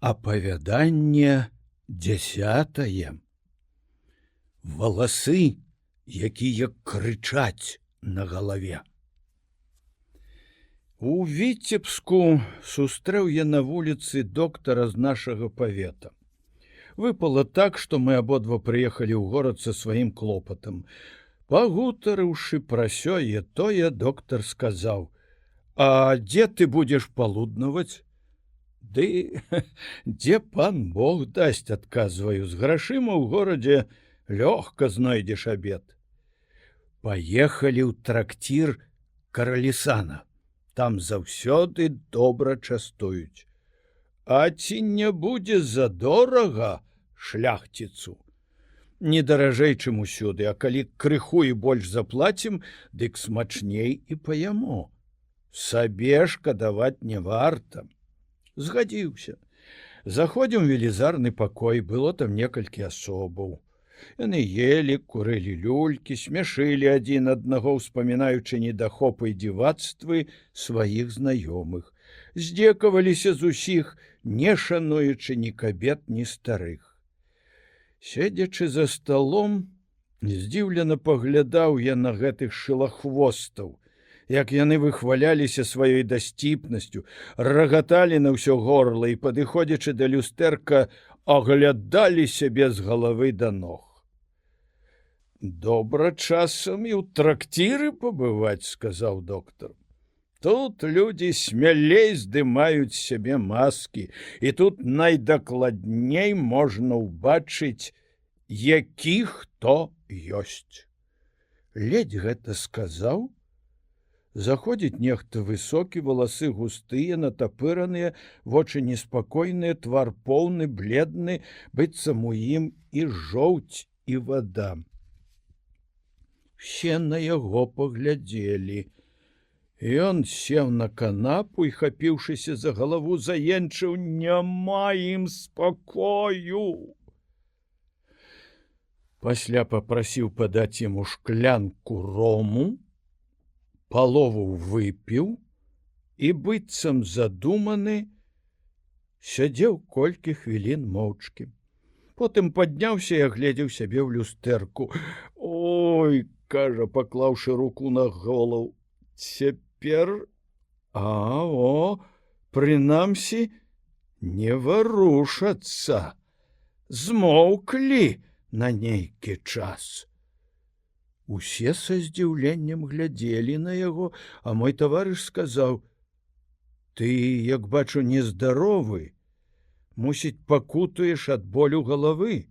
Апавяданне 10. Валасы, якія крычаць на галаве. У Віцебску сустрэў я на вуліцы доктара з нашага павета. Выпало так, што мы абодва прыехалі ў горад са сваім клопатам. Пагутарыўшы пра сёе тое, доктар сказаў: «А дзе ты будзеш палуднаваць?» Ды дзе пан Бог дасць, адказваю, з грашыма ў горадзе лёгка знойдзеш абед. Паехалі ў трактір Каралісана. Там заўсёды добра частуюць. А ці не будзе задорага шляхціцу? Не даражэй, чым усюды, а калі крыху і больш заплацім, дык смачней і паяму. Сабе шкадаваць не варта. Згадзіўся. Заходзім у велізарны пакой, было там некалькі асобаў. Яны елі, курылі люлькі, смяшылі адзін аднаго, успамінаючы недахопы і дзівацтвы сваіх знаёмых. Здзекаваліся з усіх, не шануючы ні кабет, ні старых. Седзячы за сталом, здзіўлена паглядаў я на гэтых шылахвостаў, як яны выхваляліся сваёй дасціпнасцю, рагаталі на ўсё горла і, падыходзячы да люстэрка, аглядалі сябе з галавы да ног. «Добра часам і ў трактіры пабываць», — сказаў доктар. «Тут людзі смялей здымаюць сябе маскі, і тут найдакладней можна ўбачыць, які хто ёсць». Ледзь гэта сказаў, заходзіць нехта высокі, валасы густыя, натапыраныя, вочы неспакойныя, твар поўны, бледны, быццам у ім і жоўць, і вада. Все на яго паглядзелі. Ён сеў на канапу і, хапіўшыся за галаву, заенчыў: «Няма ім спакою!» Пасля папрасіў падаць яму шклянку рому, палову выпіў і, быццам задуманы, сядзеў колькі хвілін моўчкі. Потым падняўся і агледзеў сябе ў люстэрку. «Ой!» — кажа, паклаўшы руку на голову. «Цяпер, прынамсі, не варушацца. Змоўклі на нейкі час». Усе са здзіўленнем глядзелі на яго, а мой таварыш сказаў: «Ты, як бачу, нездаровы. Мусіць, пакутуеш ад болю галавы.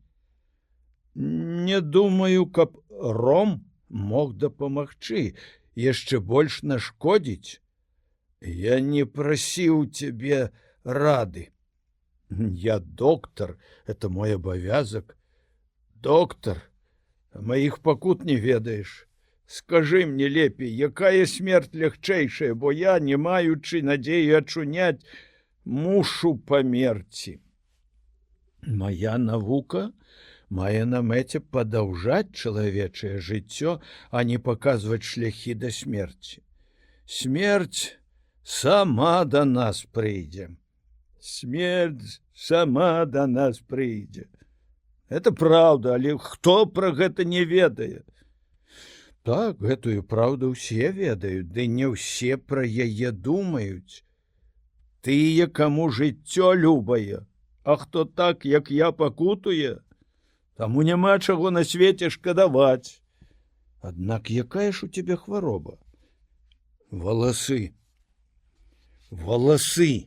Не думаю, каб ром мог дапамагчы, яшчэ больш нашкодзіць. Я не прасіў цябе рады. Я доктар, это мой абавязак. Доктар, маіх пакут не ведаеш. Скажы мне лепей, якая смерць лягчэйшая, бо я, не маючы надзею ачуняць, мушу памерці. Моя навука мае на мэце падаўжаць чалавечае жыццё, а не паказваць шляхі да смерці. Смерць сама да нас прыйдзе. Смерць сама да нас прыйдзе. Это праўда, але хто пра гэта не ведае? Так, гэтую праўду ўсе ведаюць, ды не ўсе пра яе думаюць. Тыя, каму жыццё любае, а хто так, як я, пакутуе, таму няма чаго на свеце шкадаваць. Аднак якая ж у цябе хвароба? Валасы. Валасы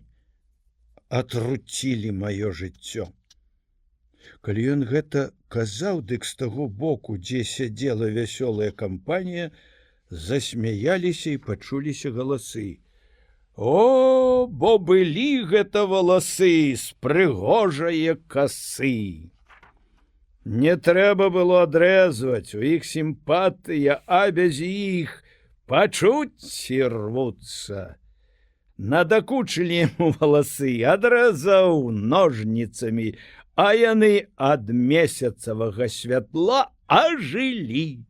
атруцілі маё жыццё. Калі ён гэта казаў, дык з таго боку, дзе сядзела вясёлая кампанія, засмяяліся і пачуліся галасы. «О, бо былі гэта валасы з прыгожае касы! Не трэба было адрэзваць, у іх сімпатыя, а без іх пачуцці рвуцца. Надакучылі яму валасы, адрэзаў ножніцамі, а яны ад месяцавага святла ажылі.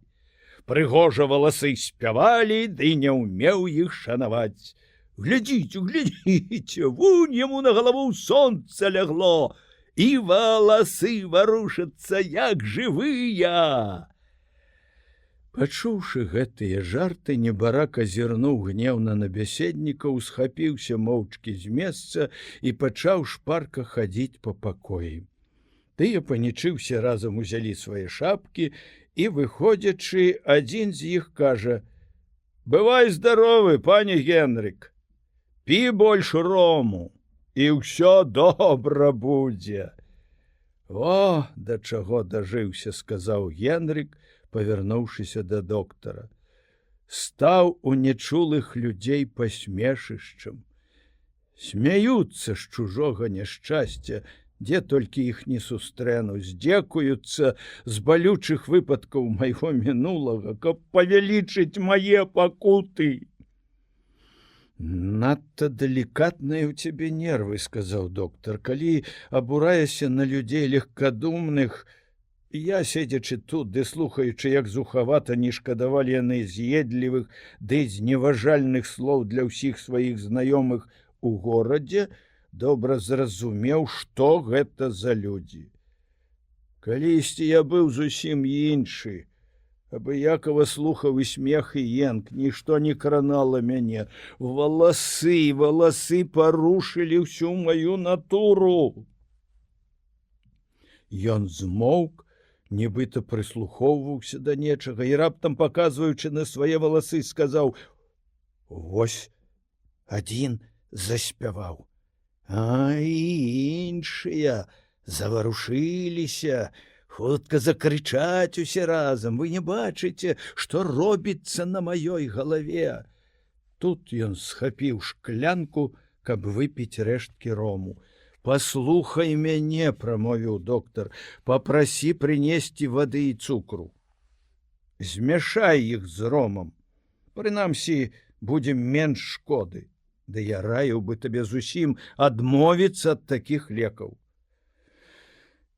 Прыгожа валасы спявалі, ды не ўмеў іх шанаваць. глядзіце, вунь яму на галаву сонца лягло, і валасы варушацца, як жывыя. Пачуўшы гэтыя жарты, небарак азірнуў гнеўна на бяседнікаў, схапіўся моўчкі з месца і пачаў шпарка хадзіць па пакоі. Тыя, панічыўся, разам узялі свае шапкі і, выходзячы, адзін з іх кажа: «Бывай здаровы, пане Генрык, пі больш рому, і ўсё добра будзе». «О, да чаго дажыўся», — сказаў Генрык, павярнуўшыся да доктара. «Стаў у нечулых людзей пасмешышчам. Смяюцца з чужога няшчасця, дзе толькі іх не сустрэну, здзекуюцца з балючых выпадкаў майго мінулага, каб павялічыць мае пакуты». «Надта далікатныя ў цябе нервы», — сказаў доктар. «Калі абураешся на людзей легкадумных, я, седзячы тут ды слухаючы, як зухавата не шкадавалі яны з'едлівых ды зневажальных слоў для ўсіх сваіх знаёмых у горадзе, добра зразумеў, што гэта за людзі. Калісьці я быў зусім іншы, абыякава слухаў і смех і енк, нішто не кранала мяне. Валасы парушылі ўсю маю натуру». Ён змоўк, нібыта прыслухоўваўся да нечага і раптам, паказваючы на свае валасы, сказаў: «Вось адзін заспяваў, а іншыя заварушыліся, хутка закрычаць усе разам. Вы не бачыце, што робіцца на маёй галаве». Тут ён схапіў шклянку, каб выпіць рэшткі рому. «Паслухай мяне», — прамовіў доктар, — «папрасі прынесці вады і цукру. Змяшай іх з ромам. Прынамсі, будзе менш шкоды. Ды я раіў бы табе зусім адмовіцца ад такіх лекаў».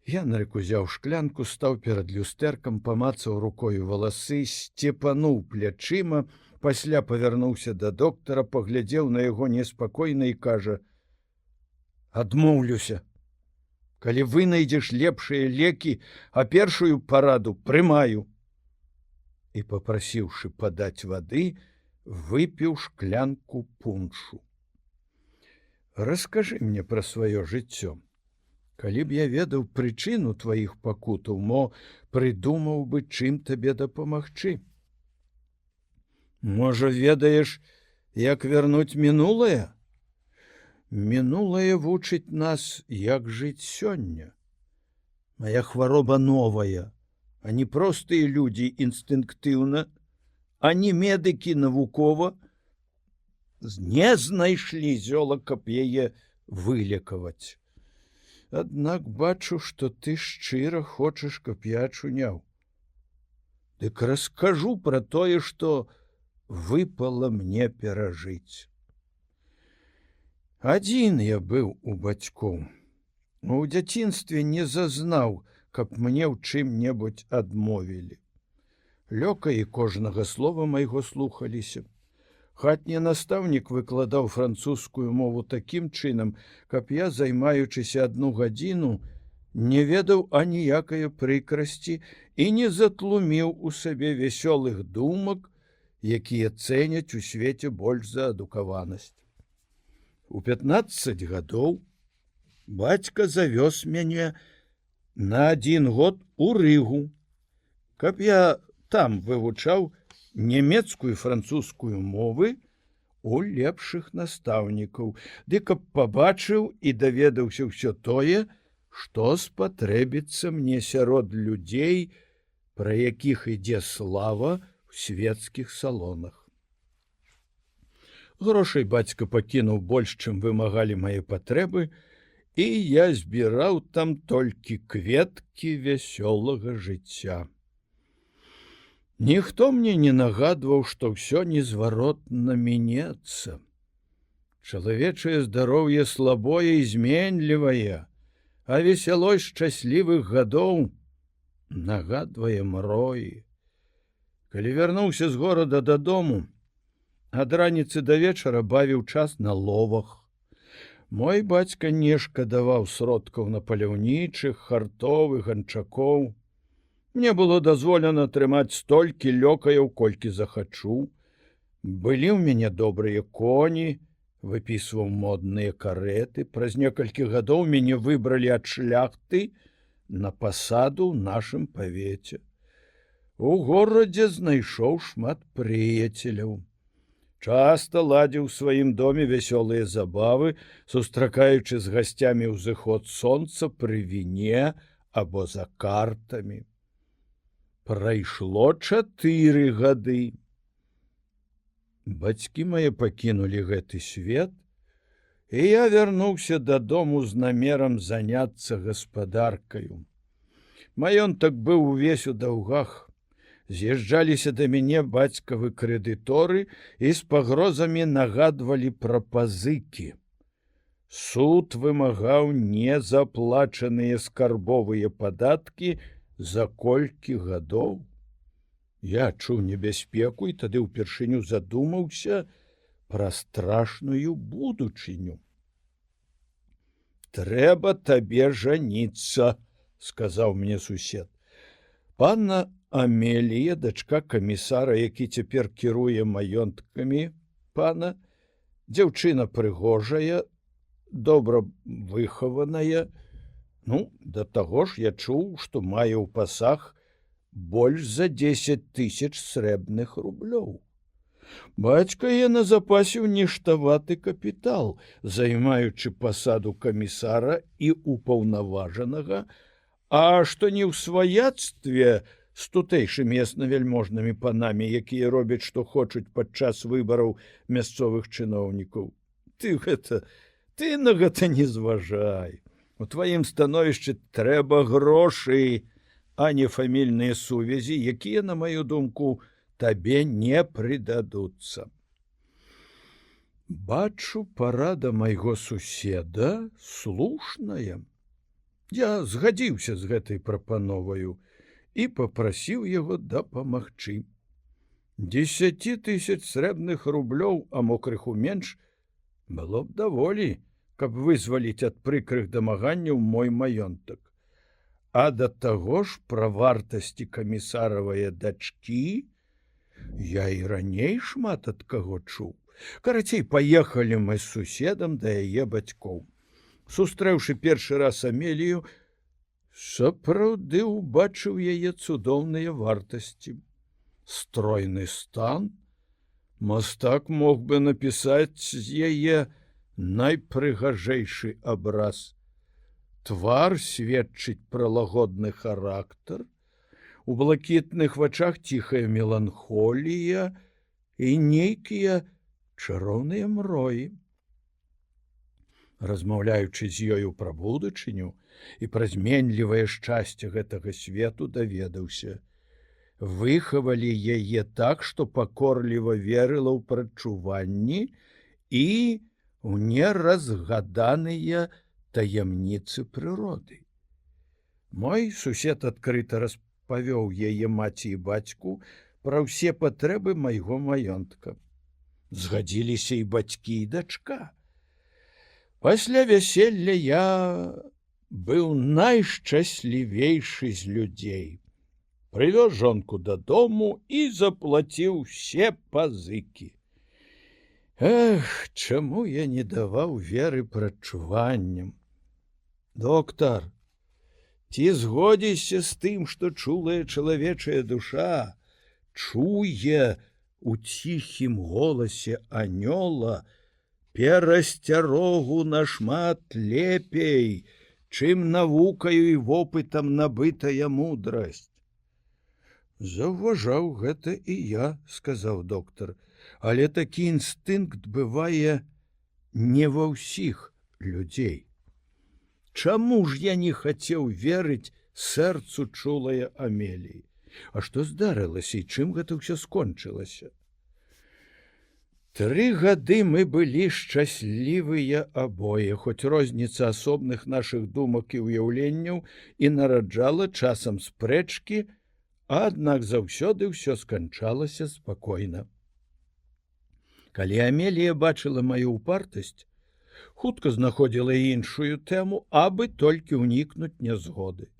Генрык узяў шклянку, стаў перад люстэркам, памацаў рукою валасы, сцепануў плячыма, пасля павярнуўся да доктара, паглядзеў на яго неспакойна і кажа: «Адмоўлюся. Калі вынайдзеш лепшыя лекі, а першую параду прымаю». І, папрасіўшы падаць вады, выпіў шклянку пуншу. «Раскажы мне пра сваё жыццё. Калі б я ведаў прычыну тваіх пакутаў, мо прыдумаў бы, чым табе дапамагчы. Можа, ведаеш, як вярнуць мінулае? Мінулае вучыць нас, як жыць сёння. Мая хвароба новая, а не простыя людзі інстынктыўна, а не медыкі навукова не знайшлі зёла, каб яе вылекаваць. Аднак бачу, што ты шчыра хочаш, каб я ачуняў. Дык раскажу пра тое, што выпала мне перажыць. Адзін я быў у бацькоў. У дзяцінстве не зазнаў, каб мне ў чым-небудзь адмовілі. Лёкаі кожнага слова майго слухаліся. Хатні настаўнік выкладаў французскую мову такім чынам, каб я, займаючыся 1 гадзіну, не ведаў аніякае прыкрасці і не затлуміў у сабе вясёлых думак, якія цэняць у свеце больш за адукаванасць. У 15 гадоў бацька завёз мяне на 1 год у Рыгу, каб я там вывучаў нямецкую і французскую мовы у лепшых настаўнікаў, ды каб пабачыў і даведаўся ўсё тое, што спатрэбіцца мне сярод людзей, пра якіх ідзе слава ў свецкіх салонах. Грошай бацька пакінуў больш, чым вымагалі мае патрэбы, і я збіраў там толькі кветкі вясёлага жыцця. Ніхто мне не нагадваў, што ўсё незваротна мінецца. Чалавечае здароўе слабое і зменлівае, а весялосць шчаслівых гадоў нагадвае мроі. Калі вярнуўся з горада дадому, Ад раніцы да вечара бавіў час на ловах. Мой бацька не шкадаваў сродкаў на паляўнічых, хартовых, ганчакоў. Мне было дазволена трымаць столькі лёкаяў, колькі захачу. Былі ў мяне добрыя коні, выпісваў модныя карэты. Праз некалькі гадоў мяне выбралі ад шляхты на пасаду ў нашым павеце. У горадзе знайшоў шмат прыяцеляў. Часта ладзіў у сваім доме вясёлыя забавы, сустракаючы з гасцямі ўзыход сонца пры віне або за картамі. Прайшло 4 гады. Бацькі мае пакінулі гэты свет, і я вярнуўся дадому з намерам заняцца гаспадаркаю. Маёнтак быў увесь у даўгах. З'язджаліся да мяне бацькавы крэдыторы і з пагрозамі нагадвалі пра пазыкі. Суд вымагаў незаплачаныя скарбовыя падаткі за колькі гадоў. Я чуў небяспеку і тады ўпершыню задумаўся пра страшную будучыню. «Трэба табе жаніцца», — сказаў мне сусед. Панна Амелія, дачка камісара, які цяпер кіруе маёнткамі пана, дзяўчына прыгожая, добра выхаваная. Да таго ж я чуў, што мае ў пасах больш за 10 000 срэбных рублёў. Бацька яе назапасіў ніштаваты капітал, займаючы пасаду камісара і упаўнаважанага, а што не ў сваяцтве з тутэйшымі яснавяльможнымі панамі, якія робяць, што хочуць падчас выбараў мясцовых чыноўнікаў. Ты на гэта не зважай. У тваім становішчы трэба грошы, а не фамільныя сувязі, якія, на маю думку, табе не прыдадуцца. Бачу, парада майго суседа слушная. Я згадзіўся з гэтай прапановаю і папрасіў яго дапамагчы. 10 000 срэбных рублёў, а мо крыху менш, было б даволі, каб вызваліць ад прыкрых дамаганняў мой маёнтак. А да таго ж пра вартасці камісаравае дачкі я і раней шмат ад каго чуў. Карацей, паехалі мы з суседам да яе бацькоў. Сустрэўшы першы раз Амелію, сапраўды ўбачыў яе цудоўныя вартасці. Стройны стан. Мастак мог бы напісаць з яе найпрыгажэйшы абраз. Твар сведчыць пра лагодны характар, у блакітных вачах ціхая меланхолія і нейкія чароўныя мроі. Размаўляючы з ёю пра будучыню і пра зменлівае шчасце гэтага свету, даведаўся. Выхавалі яе так, што пакорліва верыла ў прадчуванні і ў неразгаданыя таямніцы прыроды. Мой сусед адкрыта распавёў яе маці і бацьку пра ўсе патрэбы майго маёнтка. Згадзіліся і бацькі, і дачка. Пасля вяселля я быў найшчаслівейшы з людзей. Прывёз жонку дадому і заплаціў усе пазыкі. Чаму я не даваў веры прадчуванням? Доктар, ці згодзішся з тым, што чулая чалавечая душа чуе у ціхім голасе анёла перасцярогу нашмат лепей, чым навукаю і вопытам набытая мудрасць? Заўважаў гэта і я, сказаў доктар, але такі інстынкт бывае не ва ўсіх людзей. Чаму ж я не хацеў верыць сэрцу чулая Амеліі? А што здарылася і чым гэта ўсё скончылася? 3 гады мы былі шчаслівыя абое, хоць розніца асобных нашых думак і ўяўленняў і нараджала часам спрэчкі, аднак заўсёды ўсё сканчалася спакойна. Калі Амелія бачыла маю ўпартасць, хутка знаходзіла іншую тэму, абы толькі ўнікнуць нязгоды.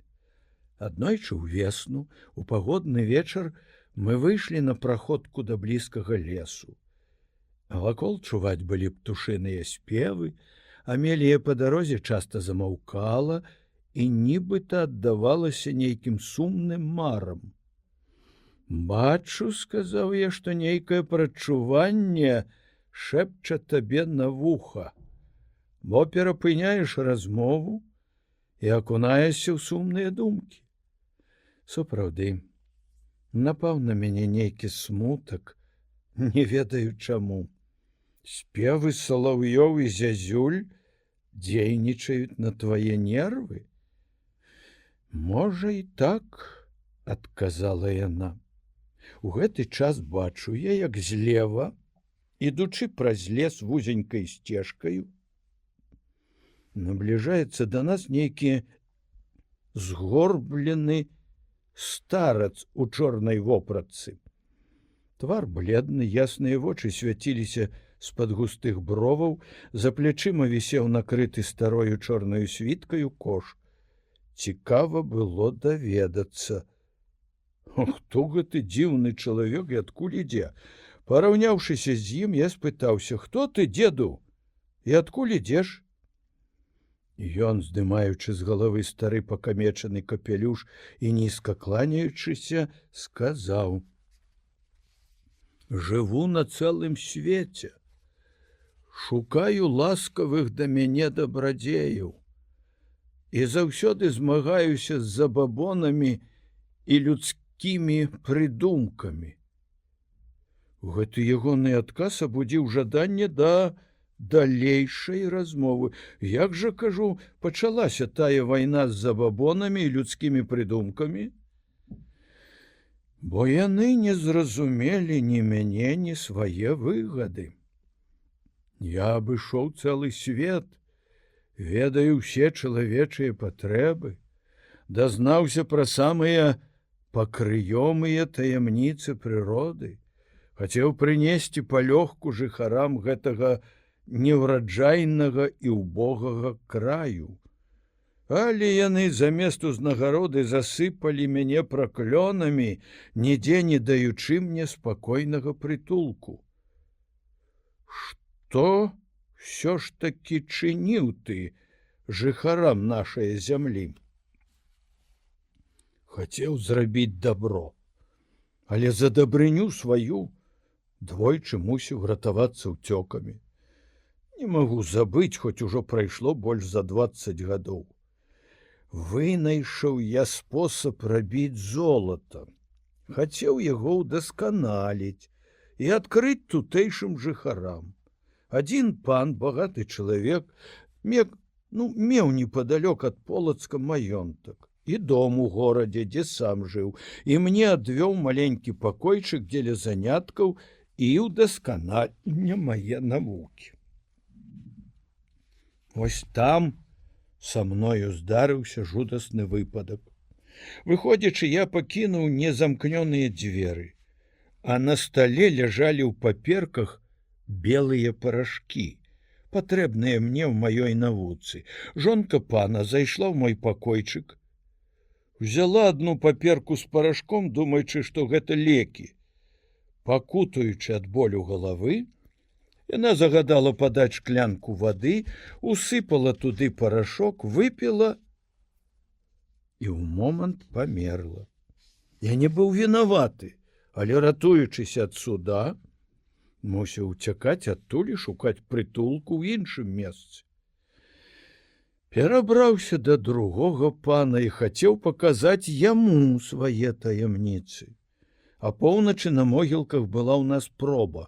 Аднойчы ўвесну, у пагодны вечар мы выйшлі на праходку да блізкага лесу. Вакол чуваць былі птушыныя спевы, Амелія па дарозе часта замаўкала і нібыта аддавалася нейкім сумным марам. «Бачу, — сказаў я, — што нейкае прадчуванне шэпча табе на вуха, бо перапыняеш размову і акунаешся ў сумныя думкі». Сапраўды, напаў на мяне нейкі смутак, не ведаю чаму. Спевы салаўёў і зязюль дзейнічаюць на твае нервы? Можа і так, адказала яна. У гэты час бачу я, як злева, ідучы праз лес вузенькай сцежкаю, набліжаецца да нас нейкі згорблены старац у чорнай вопратцы. Твар бледны, ясныя вочы свяціліся з-пад густых броваў, за плячыма вісеў накрыты старою чорнаю світкаю кош. Цікава было даведацца, хто гэты дзіўны чалавек і адкуль ідзе. Параўняўшыся з ім, я спытаўся: «Хто ты, дзеду, і адкуль ідзеш?» Ён, здымаючы з галавы стары пакамечаны капелюш і нізка кланяючыся, сказаў: «Жыву на цэлым свеце, шукаю ласкавых да мяне дабрадзеяў і заўсёды змагаюся з забабонамі і людскімі прыдумкамі». Гэты ягоны адказ абудзіў жаданне да далейшай размовы. Як жа, кажу, пачалася тая вайна з забабонамі і людскімі прыдумкамі? Бо яны не зразумелі ні мяне, ні свае выгады. Я абышоў цэлы свет, ведаю ўсе чалавечыя патрэбы, дазнаўся пра самыя пакрыёмыя таямніцы прыроды, хацеў прынесці палёгку жыхарам гэтага неўраджайнага і ўбогага краю. Але яны замест узнагароды засыпалі мяне праклёнамі, нідзе не даючы мне спакойнага прытулку. Што ўсё ж такі чыніў ты жыхарам нашай зямлі? Хацеў зрабіць дабро, але за дабрыню сваю двойчы мусіў ратавацца ўцёкамі. Не магу забыць, хоць ужо прайшло больш за 20 гадоў. Вынайшаў я спосаб рабіць золата, хацеў яго ўдасканаліць і адкрыць тутэйшым жыхарам. Адзін пан, багаты чалавек, меў непадалёк ад Полацка маёнтак і дом у горадзе, дзе сам жыў, і мне адвёў маленькі пакойчык дзеля заняткаў і ўдасканання мае навукі. Вось там са мною здарыўся жудасны выпадак. Выходзячы, я пакінуў незамкнёныя дзверы, а на стале ляжалі ў паперках белыя парашкі, патрэбныя мне ў маёй навуцы. Жонка пана зайшла ў мой пакойчык, взяла адну паперку з парашком, думаючы, што гэта лекі. Пакутаючы ад болю галавы, яна загадала падаць шклянку вады, усыпала туды парашок, выпіла і ў момант памерла. Я не быў вінаваты, але, ратуючыся ад суда, мусіў уцякаць адтуль і шукаць прытулку ў іншым месцы. Перабраўся да другога пана і хацеў паказаць яму свае таямніцы. Апоўначы на могілках была ў нас проба,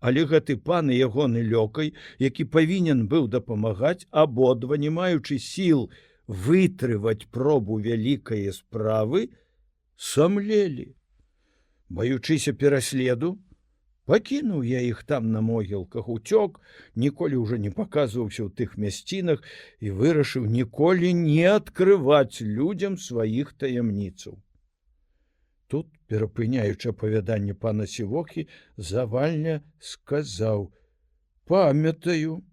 але гэты пан і ягоны лёкай, які павінен быў дапамагаць, абодва, не маючы сіл вытрываць пробу вялікае справы, самлелі. Баючыся пераследу, пакінуў я іх там на могілках, уцёк, ніколі ўжо не паказваўся ў тых мясцінах і вырашыў ніколі не адкрываць людзям сваіх таямніцаў. Тут, перапыняючы апавяданне пана Сівохі, Завальня сказаў: «Памятаю.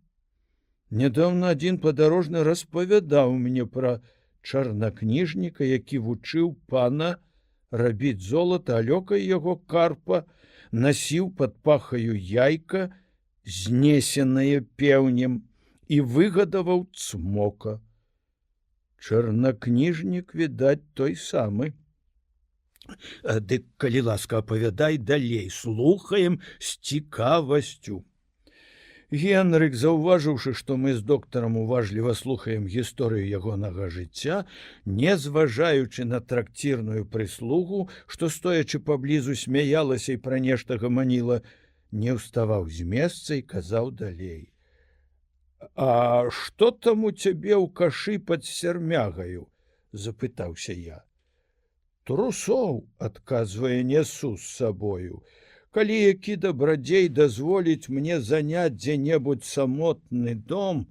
Нядаўна адзін падарожны распавядаў мне пра чарнакніжніка, які вучыў пана рабіць золата, а лёкай яго карпа насіў пад пахаю яйка, знесенае пеўнем, і выгадаваў цмока. Чарнакніжнік, відаць, той самы. Дык, калі ласка, апавядай далей, слухаем з цікавасцю». Генрык, заўважыўшы, што мы з доктарам уважліва слухаем гісторыю ягонага жыцця, не зважаючы на тракцірную прыслугу, што, стоячы паблізу, смяялася і пра нешта гаманіла, не ўставаў з месца і казаў далей: «А што там у цябе ў кашы пад сярмягаю?» – запытаўся я. «Трусоў, – адказвае, – несу з сабою. Калі які дабрадзей дазволіць мне заняць дзе-небудзь самотны дом,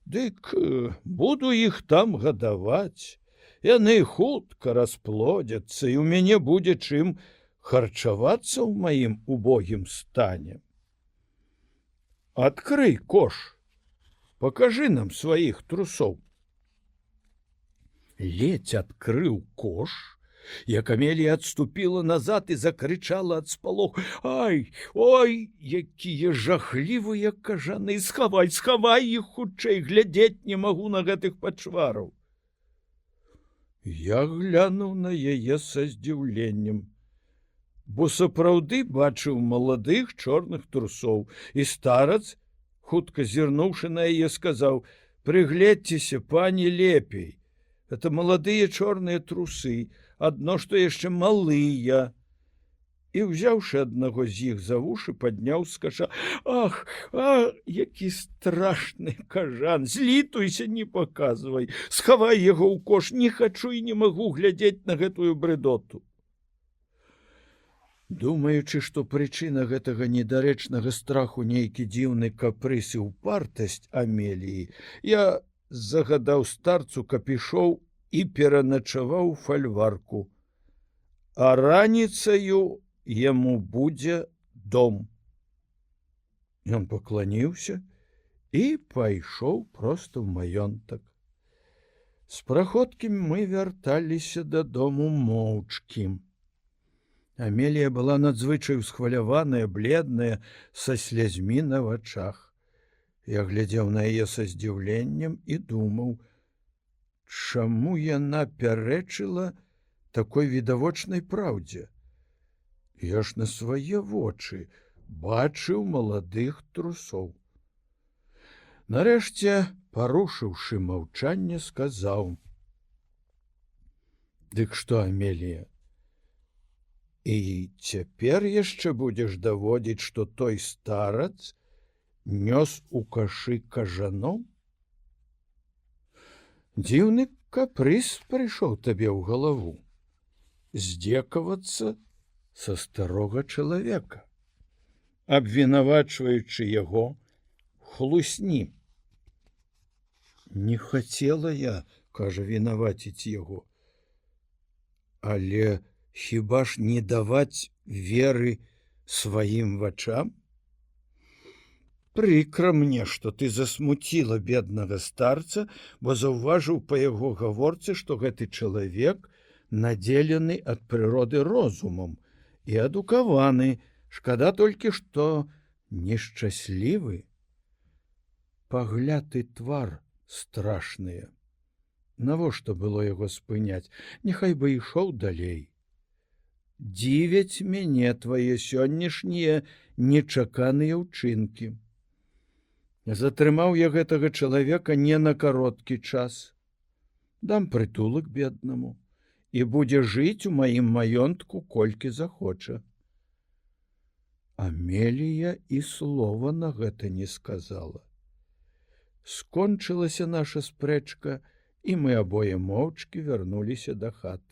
дык буду іх там гадаваць. Яны хутка расплодзяцца, і ў мяне будзе чым харчавацца ў маім убогім стане. Адкрый кош, пакажы нам сваіх трусоў». Ледзь адкрыў кош, як Амелія адступіла назад і закрычала ад спалоху: «Ай, ой, якія жахлівыя кажаны! Схавай, схавай іх хутчэй, глядзець не магу на гэтых пачвараў!» Я глянуў на яе са здзіўленнем, бо сапраўды бачыў маладых чорных трусоў, і старац, хутка зірнуўшы на яе, сказаў: «Прыгледзьцеся, пані, лепей. Это маладыя чорныя трусы, адно што яшчэ малыя». І, ўзяўшы аднаго з іх за вушы, падняў з каша: «Ах, які страшны кажан! Злітуйся, не паказвай! Схавай яго ў кош, не хачу і не магу глядзець на гэтую брыдоту». Думаючы, што прычына гэтага недарэчнага страху нейкі дзіўны капрыз і ўпартасць Амеліі, я загадаў старцу, каб ішоў і пераначаваў фальварку, а раніцаю яму будзе дом. Ён пакланіўся і пайшоў проста ў маёнтак. З праходкі мы вярталіся дадому моўчкі. Амелія была надзвычай усхваляваная, бледная, са слязьмі на вачах. Я глядзеў на яе са здзіўленнем і думаў, чаму яна пярэчыла такой відавочнай праўдзе. Я ж на свае вочы бачыў маладых трусоў. Нарэшце, парушыўшы маўчанне, сказаў: «Дык што, Амелія, і цяпер яшчэ будзеш даводзіць, што той старац нёс у кашы кажаноў? Дзіўны капрыз прыйшоў табе ў галаву здзекавацца са старога чалавека, абвінавачваючы яго ў хлусні». Не хацела я, кажа, вінаваціць яго, але хіба ж не даваць веры сваім вачам? Прыкра мне, што ты засмуціла беднага старца, бо заўважыў па яго гаворцы, што гэты чалавек надзелены ад прыроды розумам і адукаваны. Шкада толькі, што нешчаслівы. Пагляд і твар страшныя. Навошта было яго спыняць? Няхай бы ішоў далей. Дзівяць мяне твае сённяшнія нечаканыя ўчынкі. Затрымаў я гэтага чалавека не на кароткі час. Дам прытулак беднаму і будзе жыць у маім маёнтку, колькі захоча. Амелія і слова на гэта не сказала. Скончылася наша спрэчка, і мы абое моўчкі вярнуліся да хаты.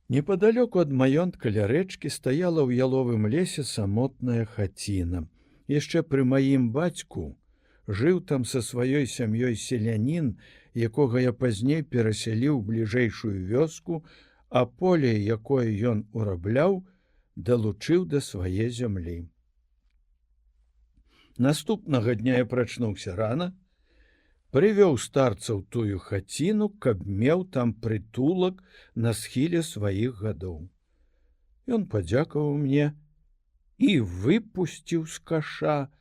Непадалёку ад маёнтка ля рэчкі стаяла ў яловым лесе самотная хаціна. Яшчэ пры маім бацьку жыў там са сваёй сям'ёй селянін, якога я пазней перасяліў бліжэйшую вёску, а поле, якое ён урабляў, далучыў да свае зямлі. Наступнага дня я прачнуўся рана, прывёў старца ў тую хаціну, каб меў там прытулак на схіле сваіх гадоў. Ён падзякаваў мне і выпусціў з каша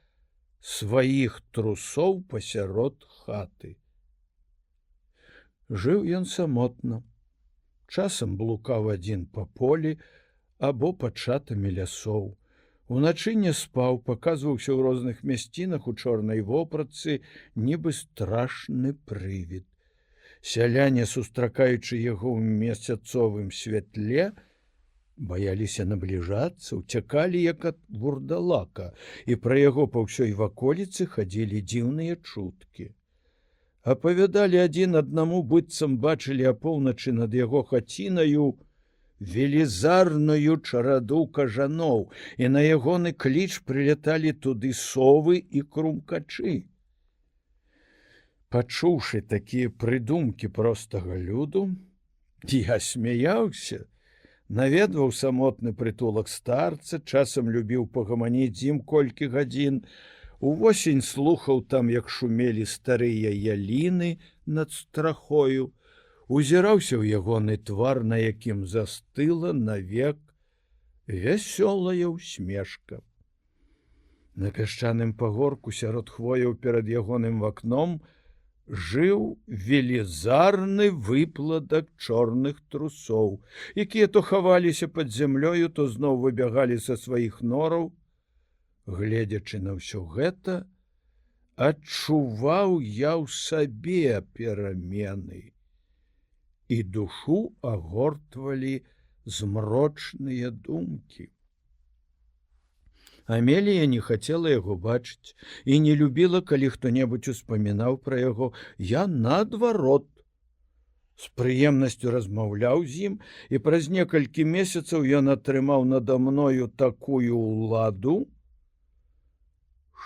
сваіх трусоў пасярод хаты. Жыў ён самотна, часам блукаў адзін па полі або пад шатамі лясоў. Уначы не спаў, паказваўся ў розных мясцінах у чорнай вопратцы, нібы страшны прывід. Сяляне, сустракаючы яго ў месяцовым святле, баяліся набліжацца, уцякалі як ад вурдалака, і пра яго па ўсёй ваколіцы хадзілі дзіўныя чуткі. Апавядалі адзін аднаму, быццам бачылі апоўначы над яго хацінаю велізарную чараду кажаноў, і на ягоны кліч прыляталі туды совы і крумкачы. Пачуўшы такія прыдумкі простага люду, я смяяўся, наведваў самотны прытулак старца, часам любіў пагаманіць з ім колькі гадзін, увосень слухаў там, як шумелі старыя яліны над страхою, узіраўся ў ягоны твар, на якім застыла навек вясёлая ўсмешка. На пясчаным пагорку сярод хвояў перад ягоным вакном жыў велізарны выпладак чорных трусоў, якія то хаваліся пад зямлёю, то зноў выбягалі са сваіх нораў. Гледзячы на ўсё гэта, адчуваў я ў сабе перамены, і душу агортвалі змрочныя думкі. Амелія не хацела яго бачыць і не любіла, калі хто-небудзь успамінаў пра яго. Я, наадварот, з прыемнасцю размаўляў з ім, і праз некалькі месяцаў ён атрымаў нада мною такую ўладу,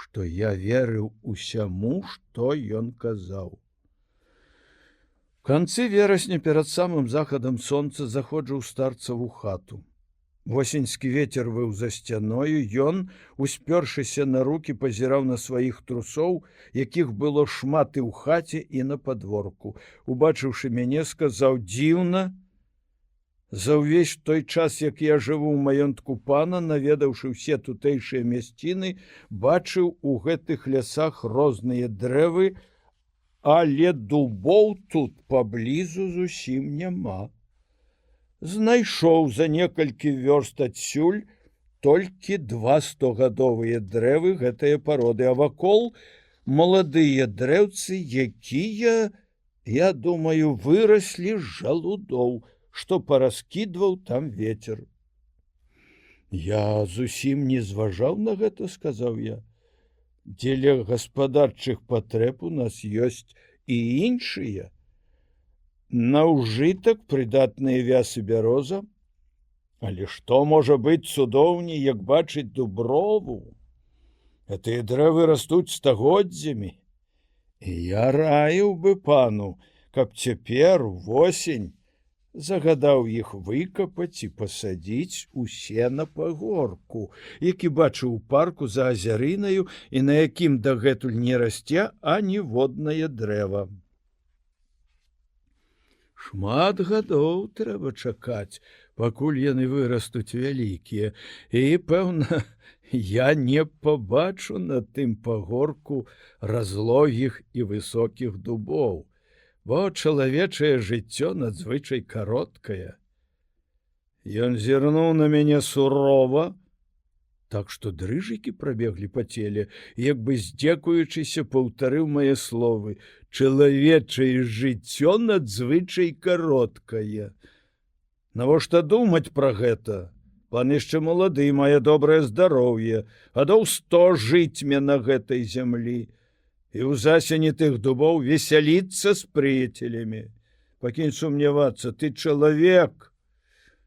што я верыў усяму, што ён казаў. В канцы верасня, перад самым захадам сонца, заходжу ў старцаву хату. Восеньскі вецер выў за сцяною, ён, успёршыся на рукі, пазіраў на сваіх трусоў, якіх было шмат і ў хаце, і на падворку. Убачыўшы мяне, сказаў: «Дзіўна, за ўвесь той час, як я жыву ў маёнтку пана, наведаўшы ўсе тутэйшыя мясціны, бачыў у гэтых лясах розныя дрэвы, але дубоў тут паблізу зусім няма. Знайшоў за некалькі вёрст адсюль толькі 2 стогадовыя дрэвы гэтыя пароды, а вакол маладыя дрэўцы, якія, я думаю, выраслі з жалудоў, што параскідваў там вецер». «Я зусім не зважаў на гэта», — сказаў я. «Дзеля гаспадарчых патрэб у нас ёсць і іншыя. На ўжытак прыдатныя вясы бяроза. Але што можа быць цудоўней, як бачыць дуброву? Гэтыя дрэвы растуць стагоддзямі. І я раіў бы пану, каб цяпер, увосень, загадаў іх выкапаць і пасадзіць усе на пагорку, які бачыў у парку за азярынаю і на якім дагэтуль не расце аніводнае дрэва. Шмат гадоў трэба чакаць, пакуль яны вырастуць вялікія, і, пэўна, я не пабачу на тым пагорку разлогіх і высокіх дубоў, бо чалавечае жыццё надзвычай кароткае». Ён зірнуў на мяне сурова, так што дрыжыкі прабеглі па целе, як бы здзекуючыся, паўтарыў мае словы: «Чалавечае жыццё надзвычай кароткае. Навошта думаць пра гэта? Пан яшчэ малады, мае добрае здароўе, гадоў 100 жыцьме на гэтай зямлі. І ў засені тых дубоў весяліцца з прыяцелямі. Пакінь сумнявацца, ты чалавек,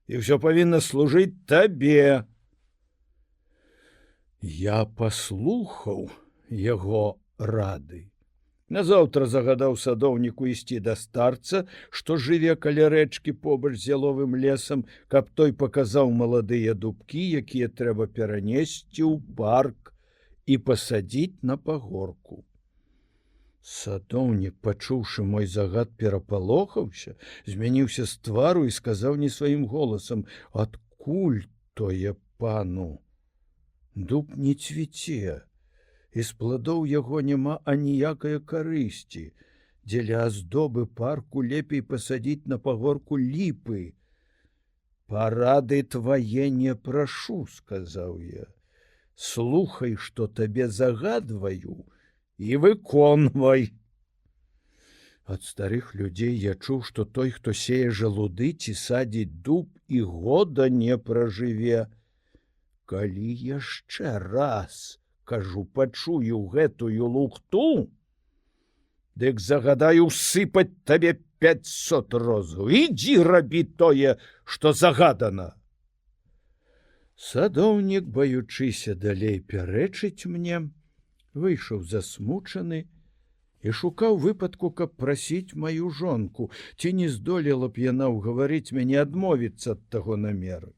і ўсё павінна служыць табе». Я паслухаў яго рады Назаўтра загадаў садоўніку ісці да старца, што жыве каля рэчкі побач з яловым лесам, каб той паказаў маладыя дубкі, якія трэба перанесці ў парк і пасадзіць на пагорку. Садоўнік, пачуўшы мой загад, перапалохаўся, змяніўся з твару і сказаў не сваім голасам: «Адкуль тое пану? Дуб не цвіце. І з пладоў яго няма аніякае карысці. Дзеля аздобы парку лепей пасадзіць на пагорку ліпы». «Парады твае не прашу», — сказаў я. «Слухай, што табе загадваю, і выконвай». Ад старых людзей я чуў, што той, хто сее жалуды ці садзіць дуб, і года не пражыве. Калі яшчэ раз, кажу, пачую гэтую лухту, дык загадаю сыпаць табе 500 розгаў. Ідзі рабі тое, што загадана. Садоўнік, баючыся далей пярэчыць мне, выйшаў засмучаны і шукаў выпадку, каб прасіць маю жонку, ці не здолела б яна ўгаварыць мяне адмовіцца ад таго намеру.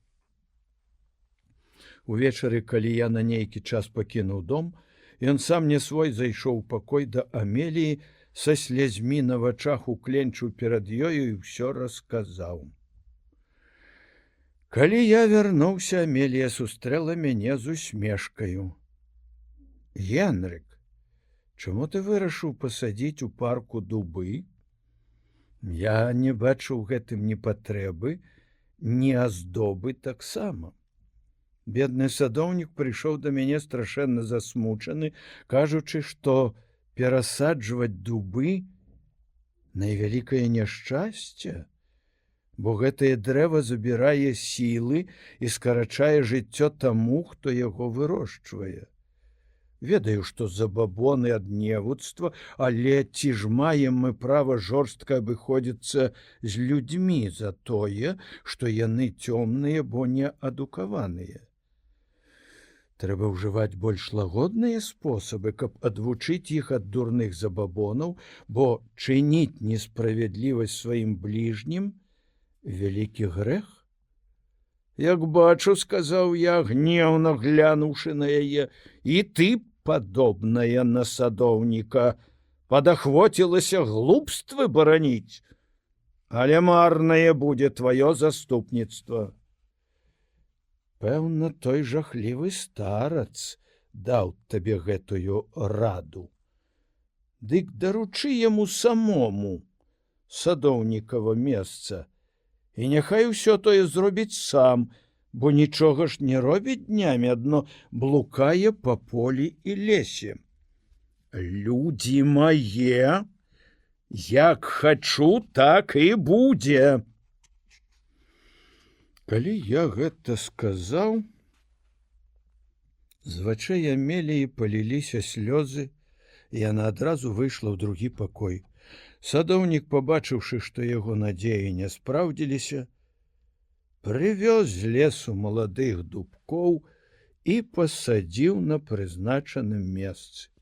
Увечары, калі я на нейкі час пакінуў дом, ён сам не свой зайшоў у пакой да Амеліі, са слязьмі на вачах укленчыў перад ёю і ўсё расказаў. Калі я вярнуўся, Амелія сустрэла мяне з усмешкаю. «Генрык, чаму ты вырашыў пасадзіць у парку дубы? Я не бачу ў гэтым ні патрэбы, ні аздобы таксама». Бедны садоўнік прыйшоў да мяне страшэнна засмучаны, кажучы, што перасаджваць дубы найвялікае няшчасце, бо гэтае дрэва забірае сілы і скарачае жыццё таму, хто яго вырошчвае. Ведаю, што забабоны ад невуцтва, але ці ж маем мы права жорстка абыходзіцца з людзьмі за тое, што яны цёмныя, бо не адукаваныя. Трэба ўжываць больш лагодныя спосабы, каб адвучыць іх ад дурных забабонаў, бо чыніць несправядлівасць сваім бліжнім — вялікі грэх. «Як бачу, — сказаў я, гневна глянуўшы на яе, — і ты, падобная на садоўніка, падахвоцілася глупствы бараніць, але марнае будзе тваё заступніцтва». «Пэўна, той жахлівы старац даў табе гэтую раду. Дык даручы яму самому садоўнікава месца, і няхай усё тое зробіць сам, бо нічога ж не робіць днямі, адно блукае па полі і лесе. Людзі мае, як хачу, так і будзе». Калі я гэта сказаў, з вачэй Амеліі паліліся слёзы, і яна адразу выйшла ў другі пакой. Садоўнік, пабачыўшы, што яго надзеі не спраўдзіліся, прывёз з лесу маладых дубкоў і пасадзіў на прызначаным месцы.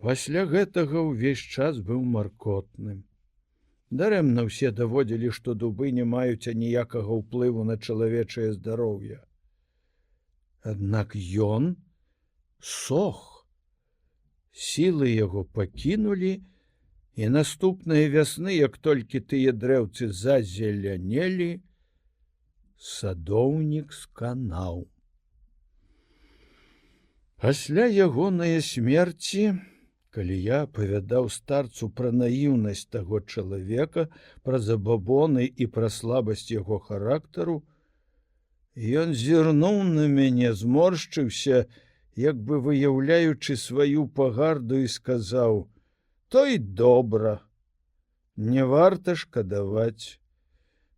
Пасля гэтага ўвесь час быў маркотным. Дарэмна ўсе даводзілі, што дубы не маюць аніякага ўплыву на чалавечае здароўе. Аднак ён сох. Сілы яго пакінулі, і наступныя вясны, як толькі тыя дрэўцы зазелянелі, садоўнік сканаў. Пасля ягонае смерці, калі я апавядаў старцу пра наіўнасць таго чалавека, пра забабоны і пра слабасць яго характару, ён зірнуў на мяне, зморшчыўся, як бы выяўляючы сваю пагарду, і сказаў: «То й добра, не варта шкадаваць.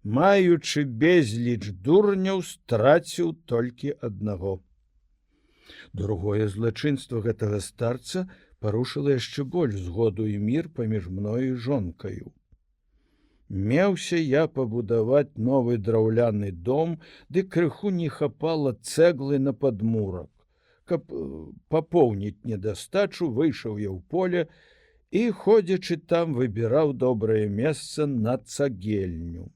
Маючы безліч дурняў, страціў толькі аднаго». Другое злачынства гэтага старца парушыла яшчэ больш згоду і мір паміж мною і жонкаю. Меўся я пабудаваць новы драўляны дом, ды крыху не хапала цэглы на падмурак. Каб папоўніць недастачу, выйшаў я ў поле і, ходзячы там, выбіраў добрае месца на цагельню.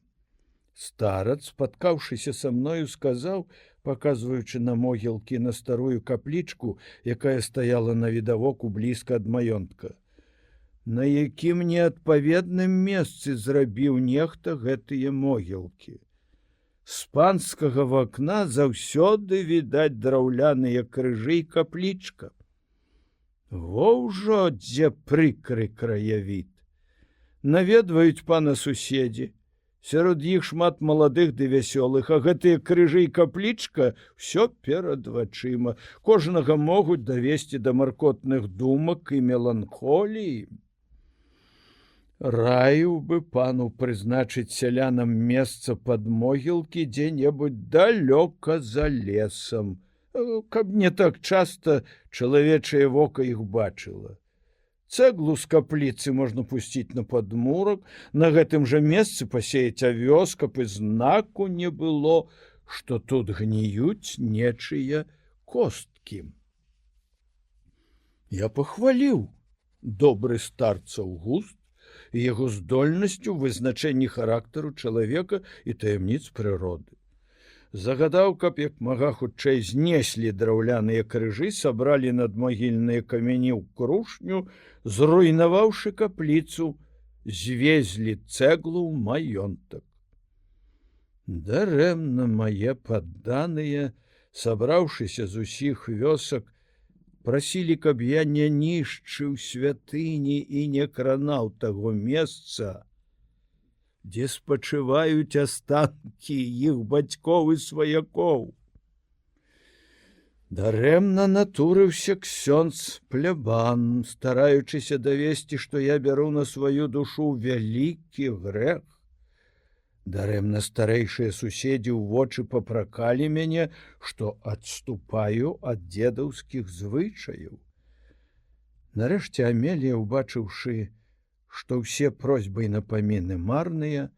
Старац, спаткаўшыся са мною, сказаў, паказваючы на могілкі на старую каплічку, якая стаяла на відавоку блізка ад маёнтка: на якім неадпаведным месцы зрабіў нехта гэтыя могілкі. З панскага вакна заўсёды відаць драўляныя крыжы і каплічка. Во ўжо дзе прыкры краявід. Наведваюць пана суседзі. Сярод іх шмат маладых ды вясёлых, а гэтыя крыжы і каплічка ўсё перад вачыма. Кожнага могуць давесці да маркотных думак і меланхоліі. Раіў бы пану прызначыць сялянам месца пад могілкі дзе-небудзь далёка за лесам, каб не так часта чалавечае вока іх бачыла. Цэглу з капліцы можна пусціць на падмурак, на гэтым жа месцы пасеяць авёс, каб і знаку не было, што тут гніюць нечыя косткі. Я пахваліў добры старцаў густ і яго здольнасцю вызначэнні характару чалавека і таямніц прыроды. Загадаў, каб як мага хутчэй знеслі драўляныя крыжы, сабралі надмагільныя камяні ў крушню, зруйнаваўшы капліцу, звезлі цэглу ў маёнтак. Дарэмна мае падданыя, сабраўшыся з усіх вёсак, прасілі, каб я не нішчыў святыні і не кранаў таго месца, дзе спачываюць астанкі іх бацькоў і сваякоў. Дарэмна натурыўся ксёндз плябан, стараючыся давесці, што я бяру на сваю душу вялікі грэх. Дарэмна старэйшыя суседзі ў вочы папракалі мяне, што адступаю ад дзедаўскіх звычаяў. Нарэшце Амелія, убачыўшы, што ўсе просьбы і напаміны марныя,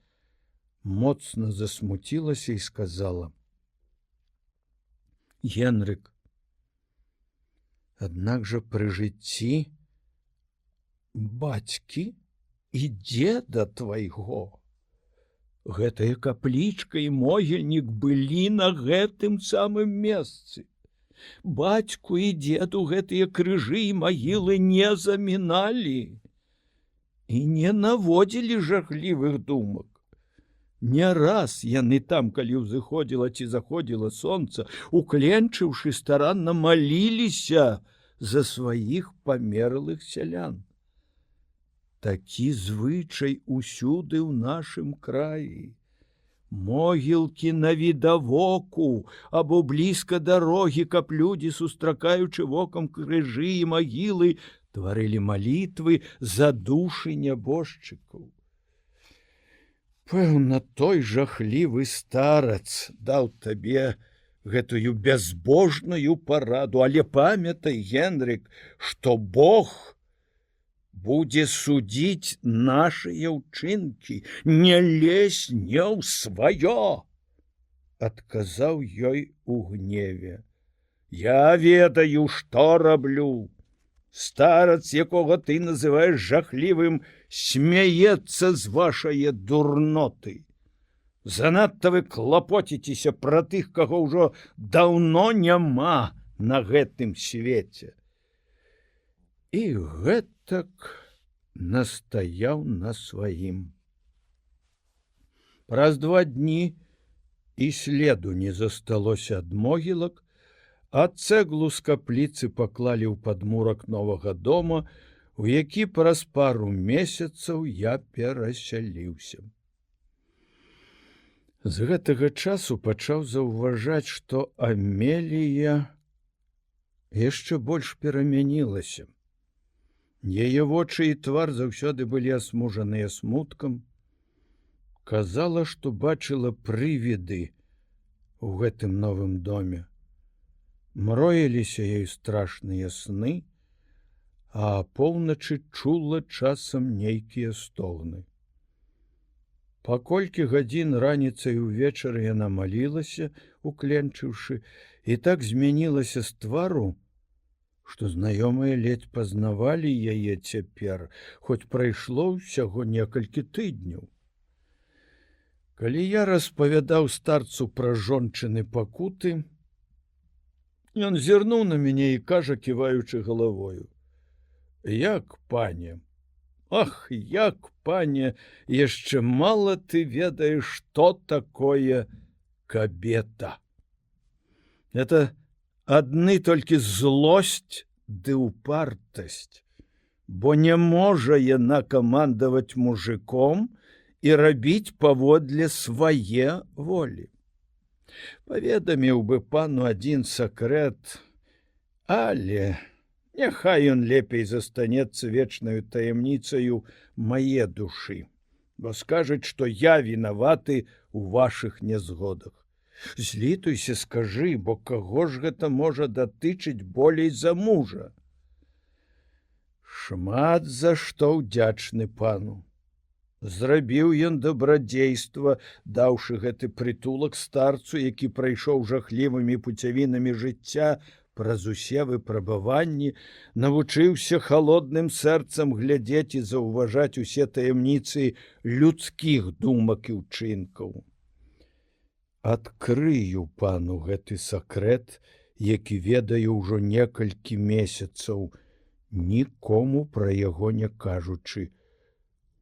моцна засмуцілася і сказала: «Генрык, аднак жа пры жыцці бацькі і дзеда твайго гэтая каплічка і могільнік былі на гэтым самым месцы. Бацьку і дзеду гэтыя крыжы і магілы не заміналі і не наводзілі жахлівых думак. Не раз яны там, калі ўзыходзіла ці заходзіла сонца, укленчыўшы, старанна маліліся за сваіх памерлых сялян. Такі звычай усюды ў нашым краі. Могілкі навідавоку або блізка дарогі, каб людзі, сустракаючы вокам крыжы і магілы, тварылі малітвы за душы нябожчыкаў. Пэўна, той жахлівы старац даў табе гэтую бязбожную параду, але памятай, Генрык, што Бог будзе судзіць нашыя ўчынкі, не лезь не ў сваё, адказаў ёй у гневе. Я ведаю, што раблю. Старац, якога ты называеш жахлівым, смяецца з вашае дурноты. Занадта вы клапоціцеся пра тых, каго ўжо даўно няма на гэтым свеце. І гэтак настаяў на сваім. Праз 2 дні і следу не засталося ад могілак, а цэглу з капліцы паклалі ў падмурак новага дома, у які праз пару месяцаў я перасяліўся. З гэтага часу пачаў заўважаць, што Амелія яшчэ больш перамянілася. Яе вочы і твар заўсёды былі асмужаныя смуткам. Казала, што бачыла прывіды ў гэтым новым доме. Мроіліся ёй страшныя сны, а апоўначы чула часам нейкія стогны. Па колькі гадзін раніцай увечары яна малілася, укленчыўшы, і так змянілася з твару, што знаёмыя ледзь пазнавалі яе цяпер, хоць прайшло ўсяго некалькі тыдняў. Калі я распавядаў старцу пра жончыны пакуты, ён зірнуў на мяне і кажа, ківаючы галавою: «Як, пане, ах, як, пане, яшчэ мала ты ведаеш, што такое кабета. Это адны толькі злосць ды упартасць, бо не можа яна камандаваць мужиком і рабіць паводле свае волі. Паведаміў бы пану адзін сакрэт, але няхай ён лепей застанецца вечнаю таямніцаю мае душы, бо скажуць, што я вінаваты ў вашых нязгодах. Злітуйся, скажы, бо каго ж гэта можа датычыць болей за мужа? Шмат за што ўдзячны пану. Зрабіў ён дабрадзейства, даўшы гэты прытулак старцу, які прайшоў жахлівымі пуцявінамі жыцця праз усе выпрабаванні, навучыўся халодным сэрцам глядзець і заўважаць усе таямніцы людскіх думак і ўчынкаў. Адкрыю пану гэты сакрэт, які ведаю ўжо некалькі месяцаў, нікому пра яго не кажучы.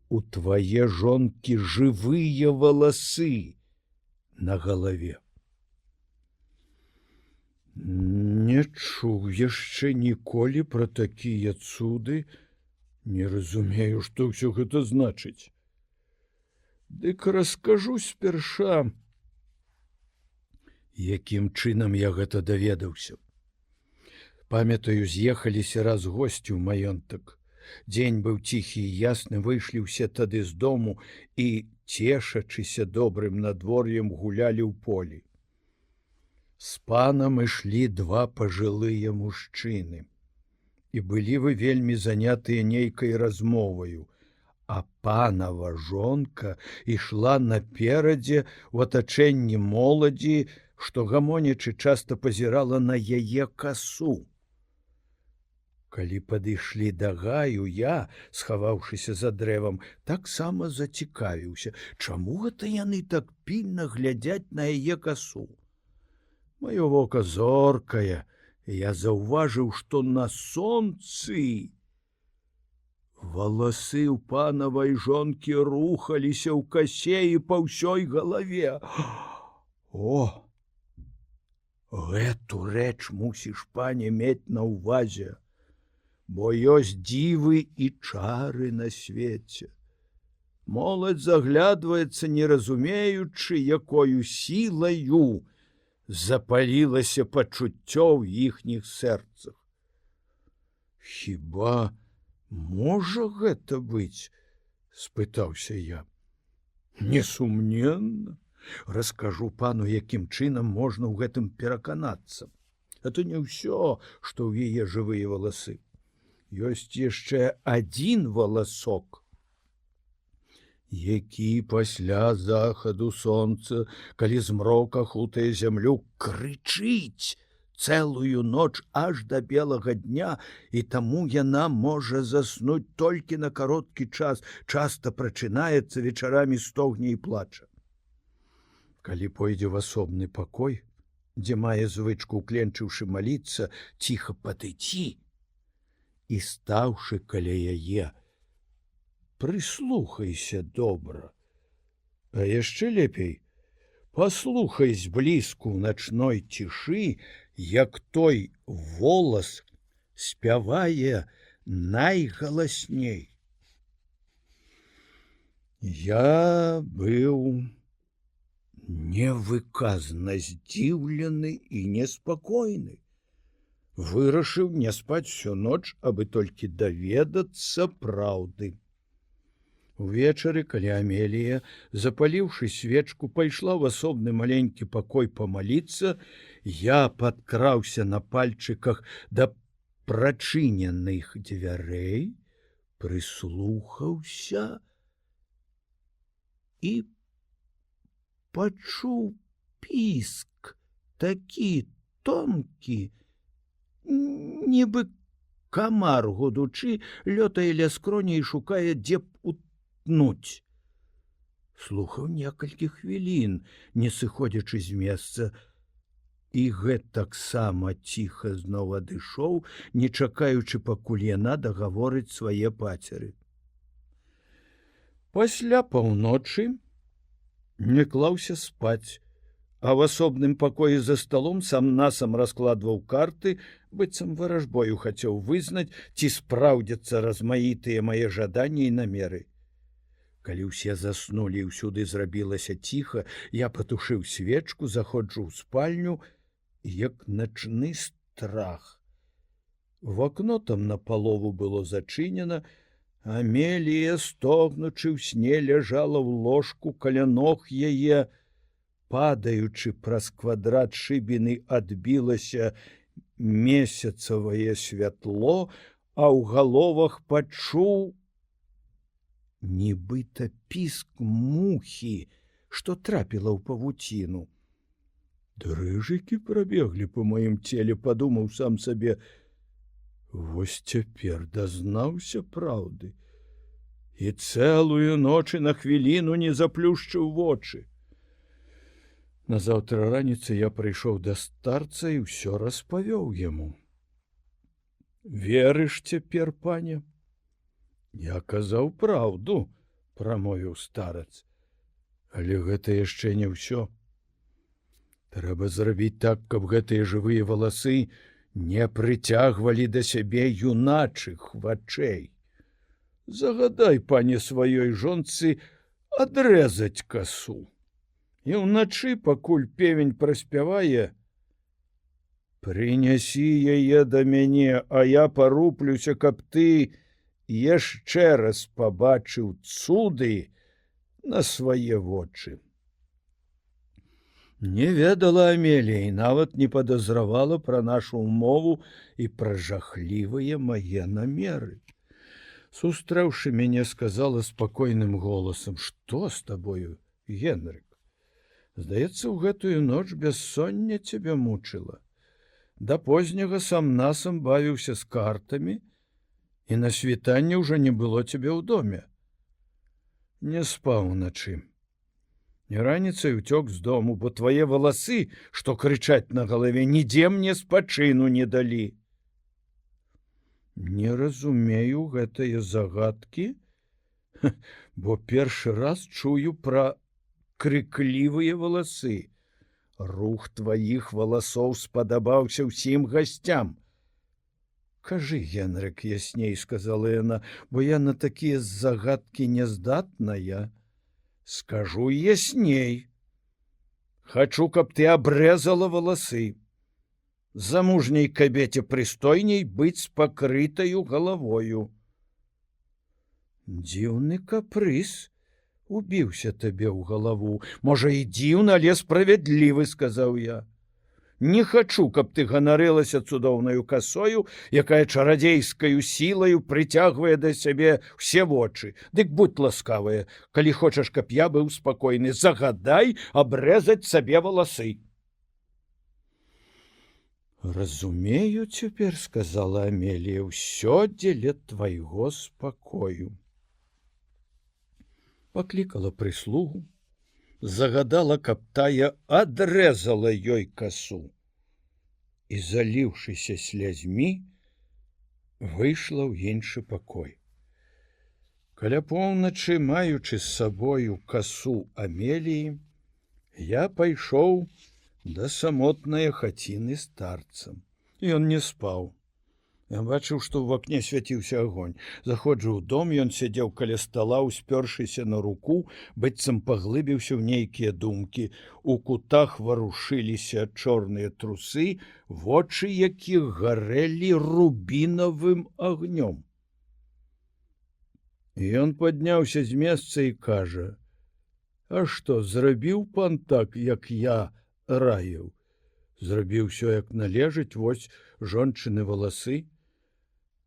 У твае жонкі жывыя валасы на галаве. Не чуў яшчэ ніколі пра такія цуды, не разумею, што ўсё гэта значыць. Дык раскажу спярша, якім чынам я гэта даведаўся. Памятаю, з'ехаліся раз госці ў маёнтак. Дзень быў ціхі і ясны, выйшлі ўсе тады з дому і, цешачыся добрым надвор'ем, гулялі ў полі. З панам ішлі два пажылыя мужчыны. І былі вы вельмі занятыя нейкай размоваю, а панава жонка ішла наперадзе ў атачэнні моладзі, што гамонячы часта пазірала на яе касу. Калі падышлі да гаю, я, схаваўшыся за дрэвам, таксама зацікавіўся, чаму гэта яны так пільна глядзяць на яе касу. Маё вока зоркае, і я заўважыў, што на сонцы валасы ў панавай жонкі рухаліся ў касе і па ўсёй галаве. О! Гэту рэч мусіш, пане, мець на ўвазе, бо ёсць дзівы і чары на свеце. Моладзь заглядваецца, не разумеючы, якою сілаю запалілася пачуццё ў іхніх сэрцах. Хіба можа гэта быць? Спытаўся я. Несумненна. Раскажу пану, якім чынам можна ў гэтым пераканацца. А то не ўсё, што ў яе жывыя валасы. Ёсць яшчэ адзін валасок, які пасля захаду сонца, калі змрок ахутае зямлю, крычыць цэлую ноч аж да белага дня, і таму яна можа заснуць толькі на кароткі час, часта прачынаецца, вечарамі стогне і плача. Калі пойдзе ў асобны пакой, дзе мае звычку, укленчыўшы маліцца, ціха падыдзі і, стаўшы каля яе, прыслухайся добра. А яшчэ лепей паслухай зблізку ў начной цішы, як той волас спявае найгаласней. Я быў невыказна здзіўлены і неспакойны. Вырашыў не спаць всю ноч, абы толькі даведацца праўды. Увечары, калі Амелія, запаліўшы свечку, пайшла ў асобны маленькі пакой памаліцца, я падкраўся на пальчыках да прачыненых дзвярэй, прыслухаўся і пачуў піск такі тонкі, Нібы камар гудучы лётае ля скроні і шукае, дзе б утнуць. Слухаў некалькі хвілін, не сыходзячы з месца, і гэтаксама ціха зноў адышоў, не чакаючы, пакуль яна дагаворыць свае пацеры. Пасля паўночы не клаўся спаць, а в асобным пакоі за сталом сам-насам раскладваў карты, быццам варажбою хацеў вызнаць, ці спраўдзяцца размаітыя мае жаданні і намеры. Калі ўсе заснулі і ўсюды зрабілася ціха, я патушыў свечку, заходжу ў спальню, як начны страх. В акно там напалову было зачынена, Амелія, стогнучы ў сне, ляжала ў ложку каля ног яе. Падаючы праз квадрат шыбіны, адбілася месяцавае святло, а ў галовах пачуў нібыта піск мухі, што трапіла ў павуціну. Дрыжыкі прабеглі па маім целе, падумаў сам сабе. Вось цяпер дазнаўся праўды. І цэлую ноч і на хвіліну не заплюшчыў вочы. Назаўтра раніцай я прыйшоў да старца і ўсё распавёў яму. Верыш цяпер, пане? Я казаў праўду, прамовіў старац. Але гэта яшчэ не ўсё. Трэба зрабіць так, каб гэтыя жывыя валасы не прыцягвалі да сябе юначых вачэй. Загадай, пане, сваёй жонцы адрэзаць касу. І ўначы, пакуль певень праспявае, прынясі яе да мяне, а я паруплюся, каб ты яшчэ раз пабачыў цуды на свае вочы. Не ведала Амелія і нават не падазравала пра нашу ўмову і пра жахлівыя мае намеры. Сустрэўшы мяне, сказала спакойным голасам: «Што з табою, Генрык? Здаецца, у гэтую ноч бяссонне цябе мучыла. Да позняга сам-насам бавіўся з картамі, і на світанне ўжо не было цябе ў доме. Не спаў уначы. І раніцай уцёк з дому, бо твае валасы, што крычаць на галаве, нідзе мне спачыну не далі». Не разумею гэтыя загадкі, бо першы раз чую пра крыклівыя валасы. Рух тваіх валасоў спадабаўся ўсім гасцям. Кажы, Генрык, ясней, сказала яна, бо я на такія загадкі няздатная. Скажу ясней. Хачу, каб ты абрэзала валасы. Замужняй кабеце прыстойней быць з пакрытаю галавою. Дзіўны капрыз убіўся табе ў галаву. Можа, і дзіўна, але справядлівы, сказаў я. Не хачу, каб ты ганарылася цудоўнаю касою, якая чарадзейскаю сілаю прыцягвае да сябе ўсе вочы. Дык будь ласкавая, калі хочаш, каб я быў спакойны, загадай абрэзаць сабе валасы. Разумею цяпер, сказала Амелія, ўсё дзеля твайго спакою. Паклікала прыслугу, загадала, каб тая адрэзала ёй касу і, заліўшыся слязьмі, выйшла ў іншы пакой. Каля поўначы, маючы з сабою касу Амеліі, я пайшоў да самотнае хаціны старца. Ён не спаў. Я бачыў, што ў акне свяціўся агонь. Заходжу ў дом, ён сядзеў каля стала, успёршыся на руку, быццам паглыбіўся ў нейкія думкі. У кутах варушыліся чорныя трусы, вочы якіх гарэлі рубінавым агнём. Ён падняўся з месца і кажа: «А што, зрабіў пан так, як я раіў? Зрабіў усё, як належыць, вось жончыны валасы».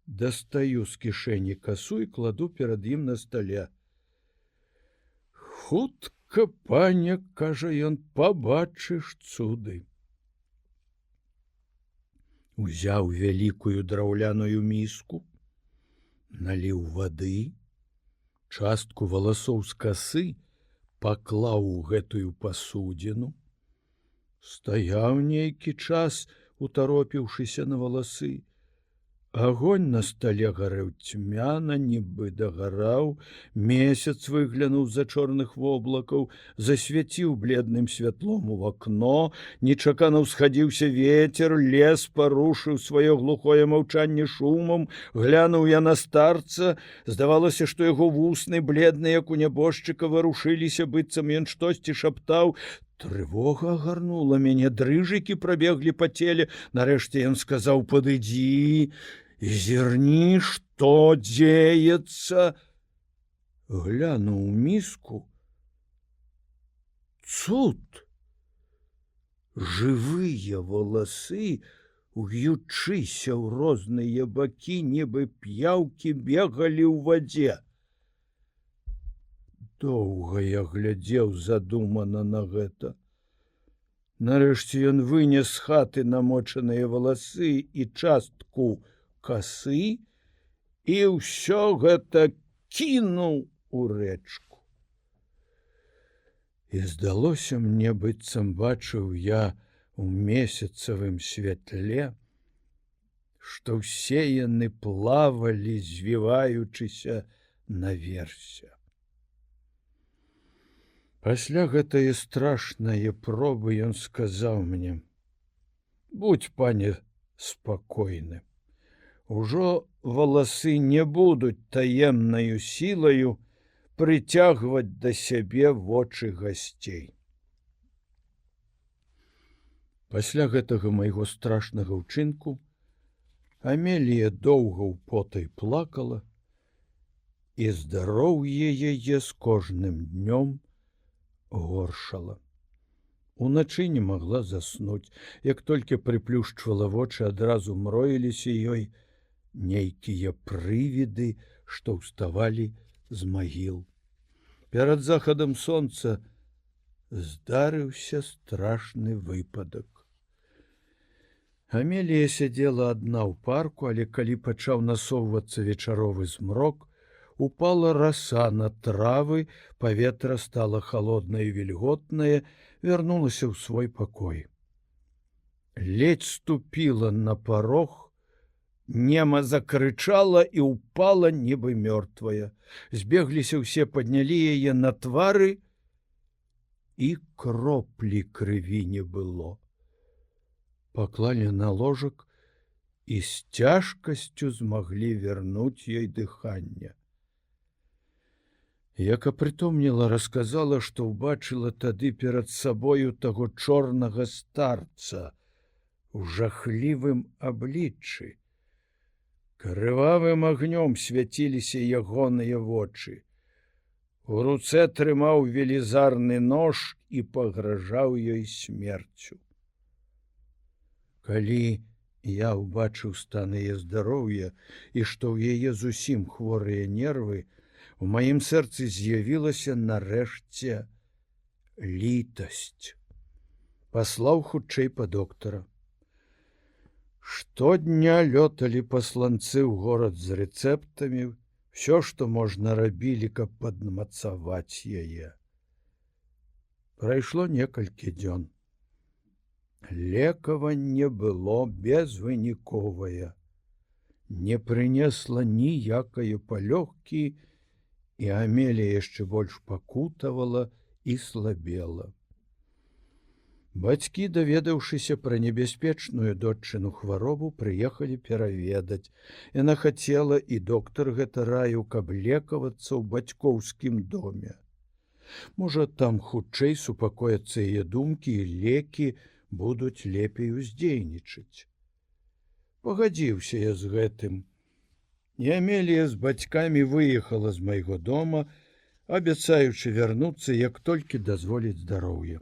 Дастаю з кішэні касу і кладу перад ім на стале. «Хутка, пане, кажа ён, пабачыш цуды». Узяў вялікую драўляную міску, наліў вады, частку валасоў з касы паклаў у гэтую пасудзіну, стаяў нейкі час, утаропіўшыся на валасы. Агонь на стале гарэў цьмяна, нібы дагараў, месяц выглянуў з-за чорных воблакаў, засвяціў бледным святлом у акно, нечакана ўсхадзіўся вецер, лес парушыў сваё глухое маўчанне шумам, глянуў я на старца, здавалася, што яго вусны, бледныя, як у нябожчыка, варушыліся, быццам ён штосьці шаптаў. Трывога агарнула мяне, дрыжыкі прабеглі па целе. Нарэшце ён сказаў: «Падыдзі і зірні, што дзеецца». Глянуў у міску. Цуд! Жывыя валасы, уючыся ў розныя бакі, нібы п'яўкі, бегалі ў вадзе. Доўга я глядзеў задумана на гэта. Нарэшце ён вынес з хаты намочаныя валасы і частку касы і ўсё гэта кінуў у рэчку. І здалося мне, быццам бачыў я у месяцавым святле, што ўсе яны плавалі, звіваючыся наверсе. Пасля гэтае страшнае пробы ён сказаў мне: «Будзь, пане, спакойны. Ужо валасы не будуць таемнаю сілаю прыцягваць да сябе вочы гасцей». Пасля гэтага майго страшнага ўчынку Амелія доўга ў потай плакала, і здароўе яе з кожным днём горшала. Уначы не магла заснуць, як толькі прыплюшчвала вочы, адразу мроіліся ёй нейкія прывіды, што ўставалі з магіл. Перад захадам сонца здарыўся страшны выпадак. Амелія сядзела адна ў парку, але калі пачаў насоўвацца вечаровы змрок, упала раса на травы, паветра стала халоднае і вільготнае, вярнулася ў свой пакой. Ледзь ступіла на парог, нема закрычала і ўпала, нібы мёртвая. Збегліся ўсе, паднялі яе на твары, і кроплі крыві не было. Паклалі на ложак і з цяжкасцю змаглі вярнуць ёй дыханне. Як апрытомніла, расказала, што ўбачыла тады перад сабою таго чорнага старца у жахлівым абліччы. Крывавым агнём свяціліся ягоныя вочы. У руцэ трымаў велізарны нож і пагражаў ёй смерцю. Калі я ўбачыў стан яе здароўя і што ў яе зусім хворыя нервы, у маім сэрцы з'явілася нарэшце літасць. Паслаў хутчэй па доктара. Штодня лёталі пасланцы ў горад з рэцэптамі, всё, што можна, рабілі, каб падмацаваць яе. Прайшло некалькі дзён. Лекаванне было безвыніковае. Не прынесла ніякае палёгкі, і Амелія яшчэ больш пакутавала і слабела. Бацькі, даведаўшыся пра небяспечную доччыну хваробу, прыехалі пераведаць. Яна хацела, і доктар гэта раіў, каб лекавацца ў бацькоўскім доме. Можа, там хутчэй супакояцца яе думкі, і лекі будуць лепей уздзейнічаць. Пагадзіўся я з гэтым. І Амелія з бацькамі выехала з майго дома, абяцаючы вярнуцца, як толькі дазволіць здароўе.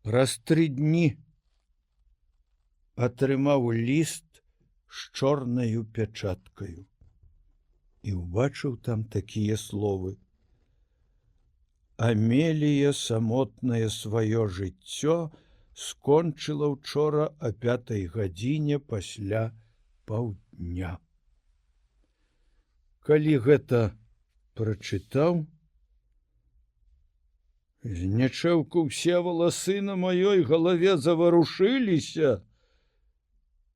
Праз 3 дні атрымаў ліст з чорнаю пячаткаю і ўбачыў там такія словы: «Амелія самотнае сваё жыццё скончыла учора о 5 гадзіне пасля паўдня. Калі гэта прачытаў, знячэўку ўсе валасы на маёй галаве заварушыліся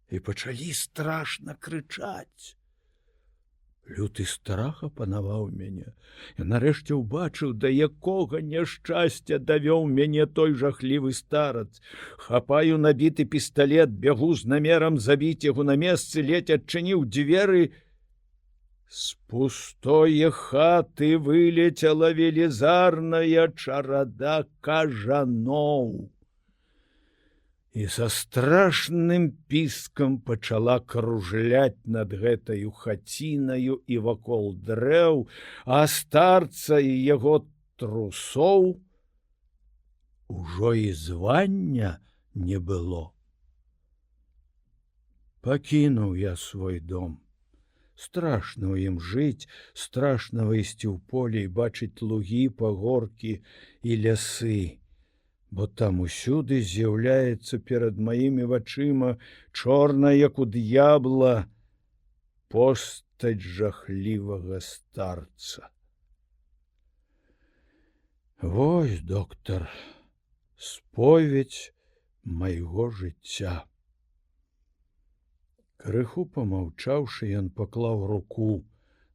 і пачалі страшна крычаць. Люты страх апанаваў мяне. Я нарэшце ўбачыў, да якога няшчасця давёў мяне той жахлівы старац. Хапаю набіты пісталет, бягу з намерам забіць яго на месцы, ледзь адчыніў дзверы. З пустое хаты вылецела велізарная чарада кажаноў. І са страшным піскам пачала кружляць над гэтаю хацінаю і вакол дрэў, а старца і яго трусоў ужо і звання не было. Пакінуў я свой дом. Страшна ў ім жыць, страшна выйсці ў поле і бачыць лугі, пагоркі і лясы, бо там усюды з'яўляецца перад маімі вачыма чорная, як у д'ябла, постаць жахлівага старца. Вось, доктар, споведь майго жыцця. Крыху помаўчаўшы, ён паклаў руку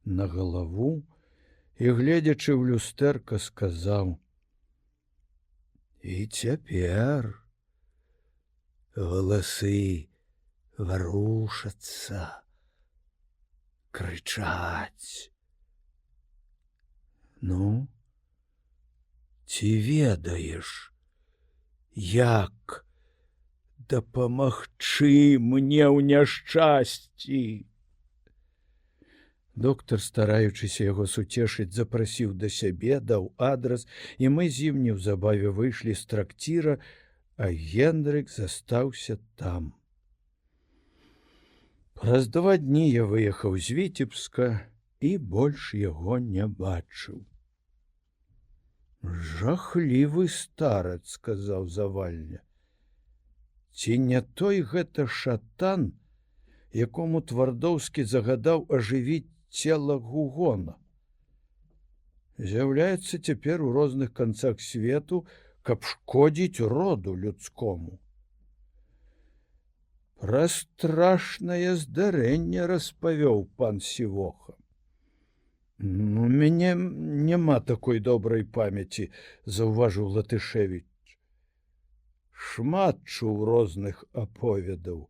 на галаву і, гледзячы ў люстэрка, сказаў: «І цяпер галасы варушацца, крычаць. Ну, ці ведаеш, як дапамагчы мне ў няшчасці?» Доктар, стараючыся яго суцешыць, запрасіў да сябе, даў адрас, і мы з ім неўзабаве выйшлі з тракціра, а Гендрык застаўся там. Праз 2 дні я выехаў з Віцебска і больш яго не бачыў. «Жахлівы старац», — сказаў Завальня. «Ці не той гэта шатан, якому Твардоўскі загадаў ажывіць цела Гугона? З'яўляецца цяпер у розных канцах свету, каб шкодзіць роду людскому. Пра страшнае здарэнне распавёў пан Сівоха. У мяне няма такой добрай памяці», — заўважыў Латышевіч. «Шмат чуў розных аповедаў,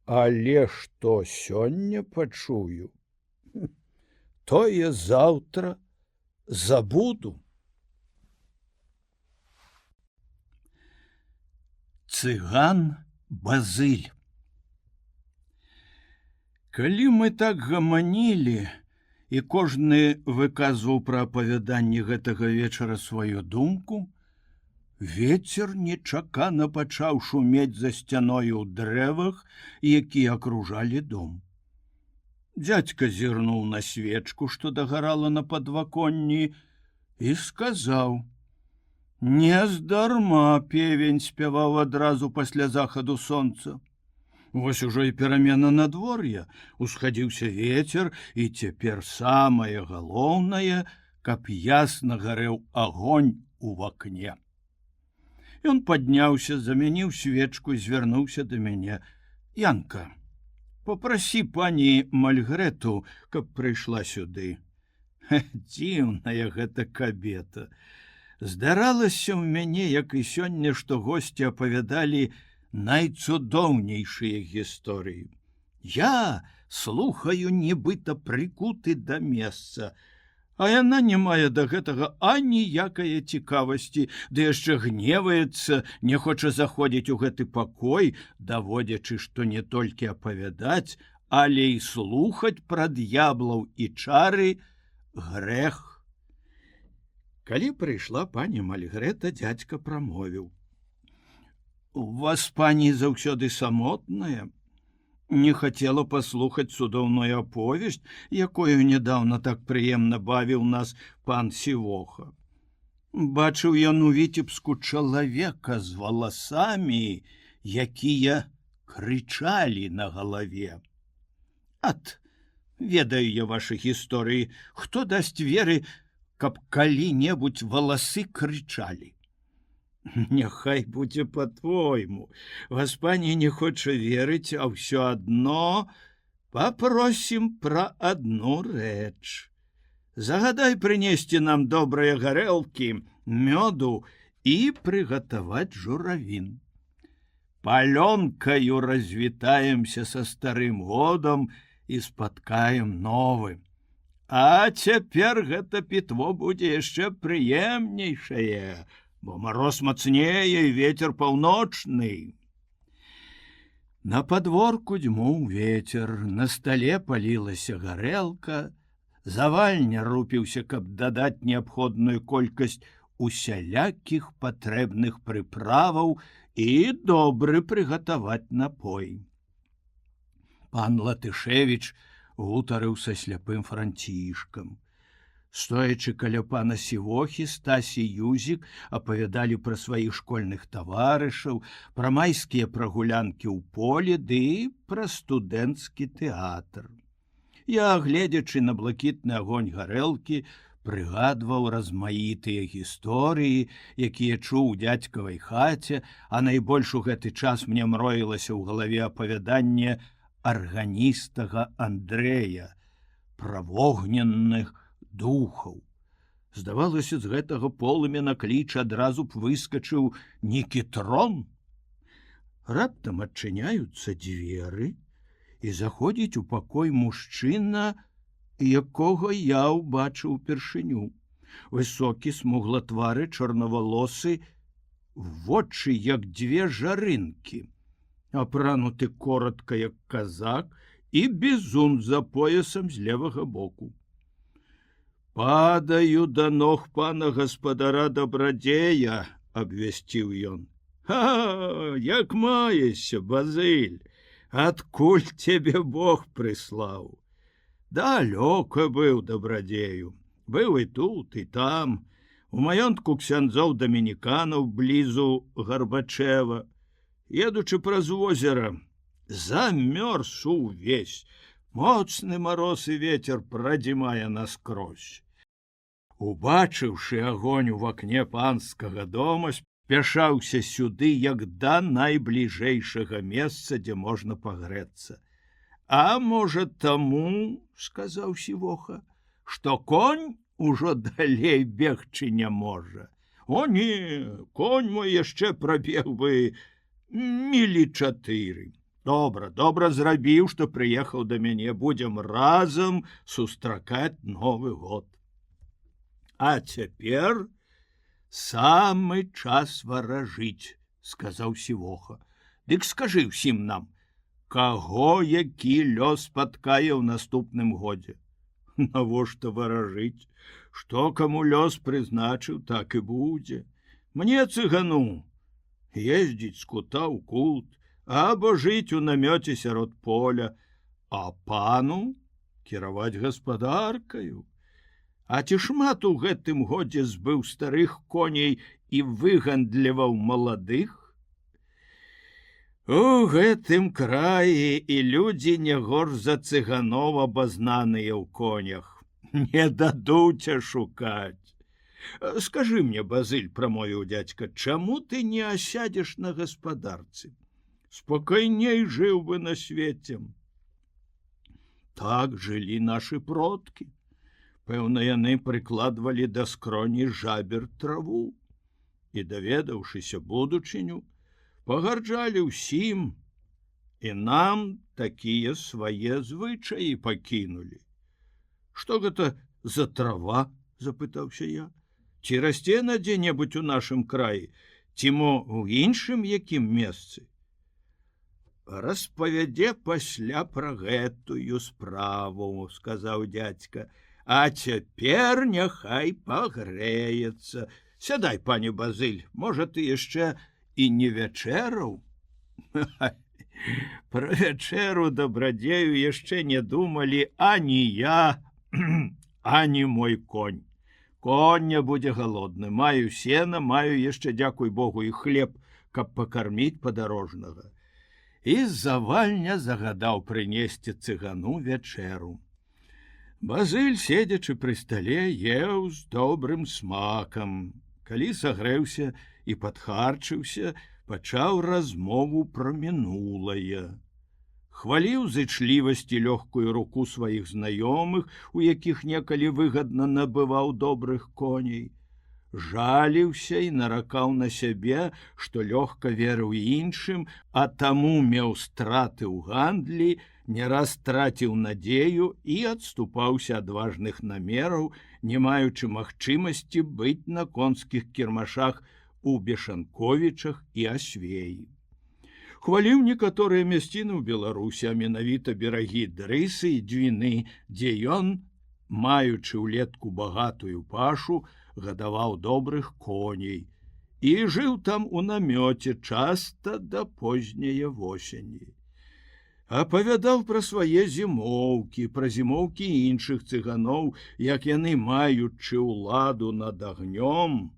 але што сёння пачую, тое заўтра забуду». Цыган Базыль. Калі мы так гаманілі, і кожны выказваў пра апавяданні гэтага вечара сваю думку, вецер нечакана пачаў шумець за сцяною ў дрэвах, якія акружалі дом. Дзядзька зірнуў на свечку, што дагарала на падваконні, і сказаў: «Не здарма певень спяваў адразу пасля захаду сонца. Вось ужо і перамена надвор'я, усхадзіўся вецер, і цяпер самае галоўнае, каб ясна гарэў агонь у вакне». Ён падняўся, замяніў свечку і звярнуўся да мяне: «Янка, попрасі пані Мальгрэту, каб прыйшла сюды». Дзіўная гэта кабета. Здаралася ў мяне, як і сёння, што госці апавядалі найцудоўнейшыя гісторыі. Я слухаю, нібыта прыкуты да месца, а яна не мае да гэтага аніякае цікавасці, ды яшчэ гневаецца, не хоча заходзіць у гэты пакой, даводзячы, што не толькі апавядаць, але і слухаць пра д'яблаў і чары грэх. Калі прыйшла пані Мальгрэта, дзядзька прамовіў: «У вас, пані, заўсёды самотная? Не хацела паслухаць цудоўную аповесць, якою нядаўна так прыемна бавіў нас пан Сівоха?» Бачыў ён у Віцебску чалавека з валасамі, якія крычалі на галаве. Ат, ведаю я вашы гісторыі, хто дасць веры, каб калі-небудзь валасы крычалі. Няхай будзе по-твойму. Гаспані не хоча верыць, а ўсё адно папросім пра адну рэч. Загадай прынесці нам добрыя гарэлкі, мёду і прыгатаваць журавін. Палёнкаю развітаемся са старым годам і спаткаем новы. А цяпер гэта пітво будзе яшчэ прыемнейшае, бо мароз мацнее і вецер паўночны. На падворку дзьмуў вецер, на стале палілася гарэлка, завальня рупіўся, каб дадаць неабходную колькасць усялякіх патрэбных прыправаў і добры прыгатаваць напой. Пан Латышевіч гутарыў са сляпым Францішкам. Стоячы каля пана Сівохі, Стась і Юзік апавядалі пра сваіх школьных таварышаў, пра майскія прагулянкі ў полі ды пра студэнцкі тэатр. Я, гледзячы на блакітны агонь гарэлкі, прыгадваў размаітыя гісторыі, якія чуў у дзядзькавай хаце, а найбольш у гэты час мне мроілася ў галаве апавяданне арганістага Андрэя пра вогненных духаў. Здавалася, з гэтага полымя кліч адразу б выскачыў нейкі трон. Раптам адчыняюцца дзверы, і заходзіць у пакой мужчына, якога я ўбачыў упершыню. Высокі, смуглатвары, чорнавалосы, вочы як дзве жарынкі, апрануты коротка, як казак, і бізун за поясам з левага боку. «Падаю да ног пана гаспадара Дабрадзея», — абвясціў ён. «Ха, як маешся, Базыль? Адкуль цябе Бог прыслаў?» «Далёка быў, Дабрадзею. Быў і тут, і там. У маёнтку ксяндзоў дамініканаў блізу Гарбачэва. Едучы праз возера, замёрз увесь. Моцны мароз і вецер прадзімае наскрозь. Убачыўшы агонь у вакне панскага дома, спяшаўся сюды, як да найбліжэйшага месца, дзе можна пагрэцца. А можа таму, — сказаў Сівоха, — што конь ужо далей бегчы не можа. О не, конь мой яшчэ прабег бы мілі 4. Добра зрабіў, што прыехаў да мяне, будзем разам сустракаць Новы год. А цяпер самы час варажыць, — сказаў Сівоха. Дык скажы ўсім нам, каго які лёс спаткае ў наступным годзе? Навошта варажыць? Што каму лёс прызначыў, так і будзе. Мне, цыгану, ездзіць з кута ў кут, або жыць у намёце сярод поля, а пану кіраваць гаспадаркаю. А ці шмат у гэтым годзе збыў старых коней і выгандліваў маладых? У гэтым краі і людзі не горш за цыганоў абазнаныя ў конях. Не дадуць ашукаць. Скажы мне, Базыль, — прамовіў дзядзька, — чаму ты не асядзеш на гаспадарцы? Спакайней жыў бы на свеце. Так жылі нашы продкі. Пэўна, яны прыкладвалі да скроні жабер траву і, даведаўшыся будучыню, пагарджалі ўсім, і нам такія свае звычаі пакінулі. Што гэта за трава? — запытаўся я. Ці расце на дзе-небудзь у нашым краі, ці мо ў іншым якім месцы? Распавядзе пасля пра гэтую справу, — сказаў дзядзька. А цяпер няхай пагрэецца. Сядай, пане Базыль, можа, ты яшчэ і не вячэраў? Пра вячэру, Дабрадзею, яшчэ не думалі ані я, ані мой конь. Конь не будзе галодны, маю сена, маю яшчэ, дзякуй Богу, і хлеб, каб пакарміць падарожнага. І завальня загадаў прынесці цыгану вячэру. Базыль, седзячы пры стале, еў з добрым смакам. Калі сагрэўся і падхарчыўся, пачаў размову пра мінулае. Хваліў зычлівасці лёгкую руку сваіх знаёмых, у якіх некалі выгадна набываў добрых коней. Жаліўся і наракаў на сябе, што лёгка верыў іншым, а таму меў страты ў гандлі, не раз страціў надзею і адступаўся ад важных намераў, не маючы магчымасці быць на конскіх кірмашах у Бешанковічах і Асвеі. Хваліў некаторыя мясціны ў Беларусі, а менавіта берагі Дрысы і Двіны, дзе ён, маючы ўлетку багатую пашу, гадаваў добрых коней і жыў там у намёце часта да позняе восені. Апавядаў пра свае зімоўкі, пра зімоўкі іншых цыганоў, як яны, маючы ўладу над агнём,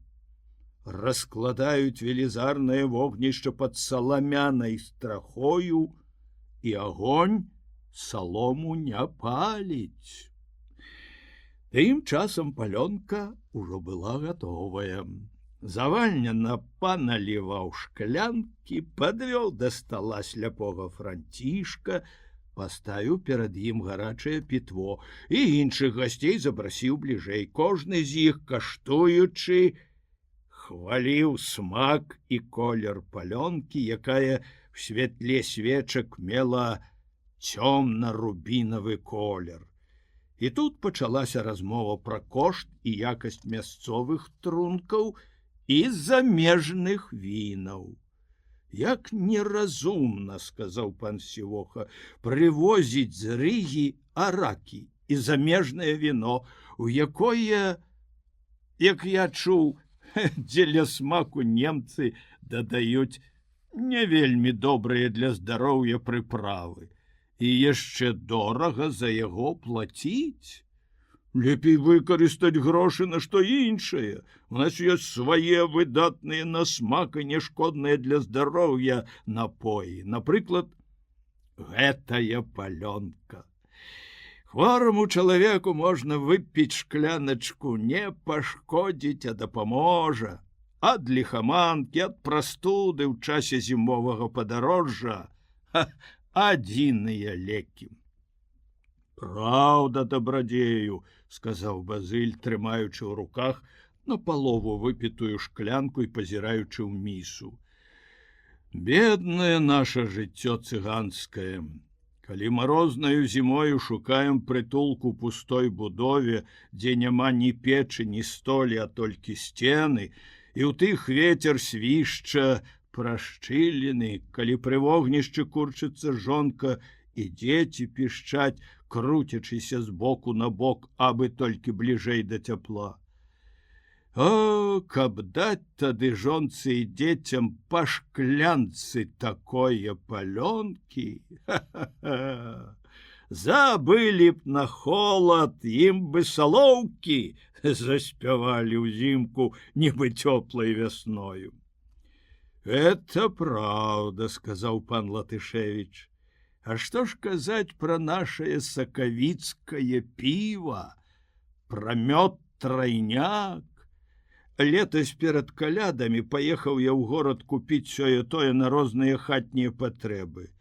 раскладаюць велізарнае вогнішча пад саламянай страхою, і агонь салому не паліць. Тым часам палёнка ўжо была гатовая. Завальня напаналіваў шклянкі, падвёў да стала сляпога Францішка, паставіў перад ім гарачае пітво і іншых гасцей запрасіў бліжэй. Кожны з іх, каштуючы, хваліў смак і колер палёнкі, якая в святле свечак мела цёмна-рубінавы колер. І тут пачалася размова пра кошт і якасць мясцовых трункаў і замежных вінаў. Як неразумна, сказаў пан Сівоха, прывозіць з Рыгі аракі і замежнае віно, у якое, як я чуў, дзеля смаку немцы дадаюць не вельмі добрыя для здароўя прыправы. І яшчэ дорага за яго плаціць. Лепей выкарыстаць грошы на што іншае. У нас ёсць свае выдатныя на смак і няшкодныя для здароўя напоі. Напрыклад, гэтая палёнка. Хвораму чалавеку можна выпіць шкляначку, не пашкодзіць, а дапаможа. Ад ліхаманкі, ад прастуды ў часе зімовага падарожжа. Адзіныя лекі. Праўда, дабрадзею, сказаў Базыль, трымаючы ў руках напалову выпітую шклянку і пазіраючы ў місу. Беднае наша жыццё цыганскае. Калі марознаю зімою шукаем прытулку пустой будове, дзе няма ні печы, ні столі, а толькі сцены, і ў тых вецер свішча прашчыліны, калі пры вогнішчы курчыцца жонка і дзеці пішчаць, круцячыся з боку на бок, абы толькі бліжэй да цяпла. О, каб даць тады жонцы і дзецям па шклянцы такое палёнкі, забылі б на холад, ім бы салоўкі заспявалі ўзімку, нібы цёплай вясною. Это правда, сказаў пан Латышевіч. А што ж казаць пра нашае сакавіцкае піва, пра мёд трайняк? Летась перад калядамі паехаў я ў горад купіць сёе-тое на розныя хатнія патрэбы.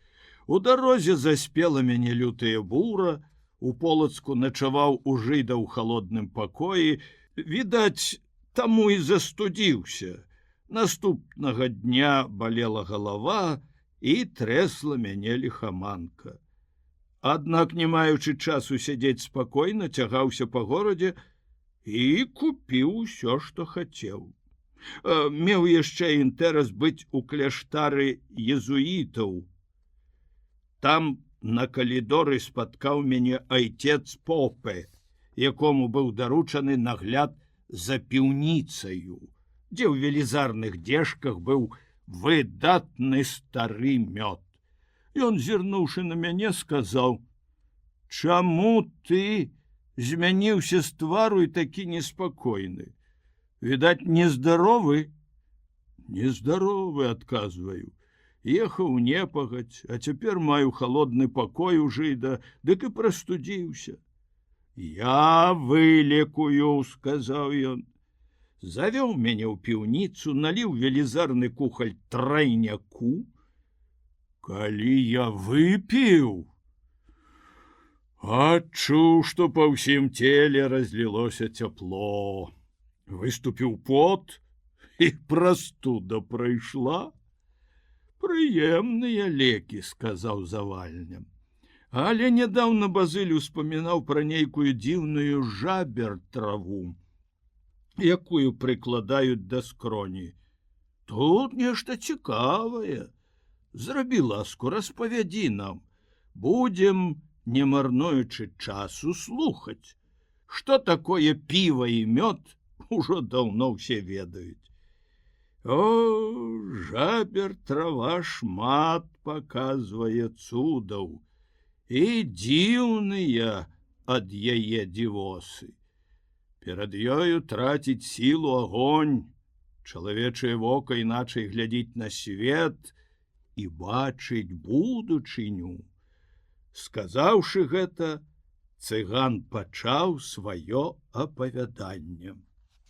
У дарозе заспела мяне лютая бура, у Полацку начаваў у жыда ў халодным пакоі, відаць, таму і застудзіўся. Наступнага дня балела галава і трэсла мяне ліхаманка. Аднак, не маючы часу сядзець спакойна, цягаўся па горадзе і купіў усё, што хацеў. Меў яшчэ інтэрас быць у кляштары езуітаў. Там на калідоры спаткаў мяне айцец Попе, якому быў даручаны нагляд за піўніцаю, дзе ў велізарных дзежках быў выдатны стары мёд. Ён, зірнуўшы на мяне, сказаў: «Чаму ты змяніўся з твару і такі неспакойны. Відаць, нездаровы? Нездаровы, адказваю. Ехаў непагадзь, а цяпер маю халодны пакой у жыда, дык і прастудзіўся. Я вылекую, сказаў ён. Завёў мяне ў піўніцу, наліў велізарны кухаль трайняку. Калі я выпіў, адчуў, што па ўсім целе разлілося цяпло. Выступіў пот, і прастуда прайшла. Прыемныя лекі, сказаў завальням. Але нядаўна Базыль успамінаў пра нейкую дзіўную жабер-траву, якую прыкладаюць да скроні. Тут нешта цікавае. Зрабі ласку, распавядзі нам. Будзем, не марнуючы часу, слухаць. Што такое піва і мёд, ужо даўно ўсе ведаюць. О, жабер-трава шмат паказвае цудаў, і дзіўныя ад яе дзівосы. Перад ёю траціць сілу агонь, чалавечае вока іначай глядзіць на свет і бачыць будучыню. Сказаўшы гэта, цыган пачаў сваё апавяданне.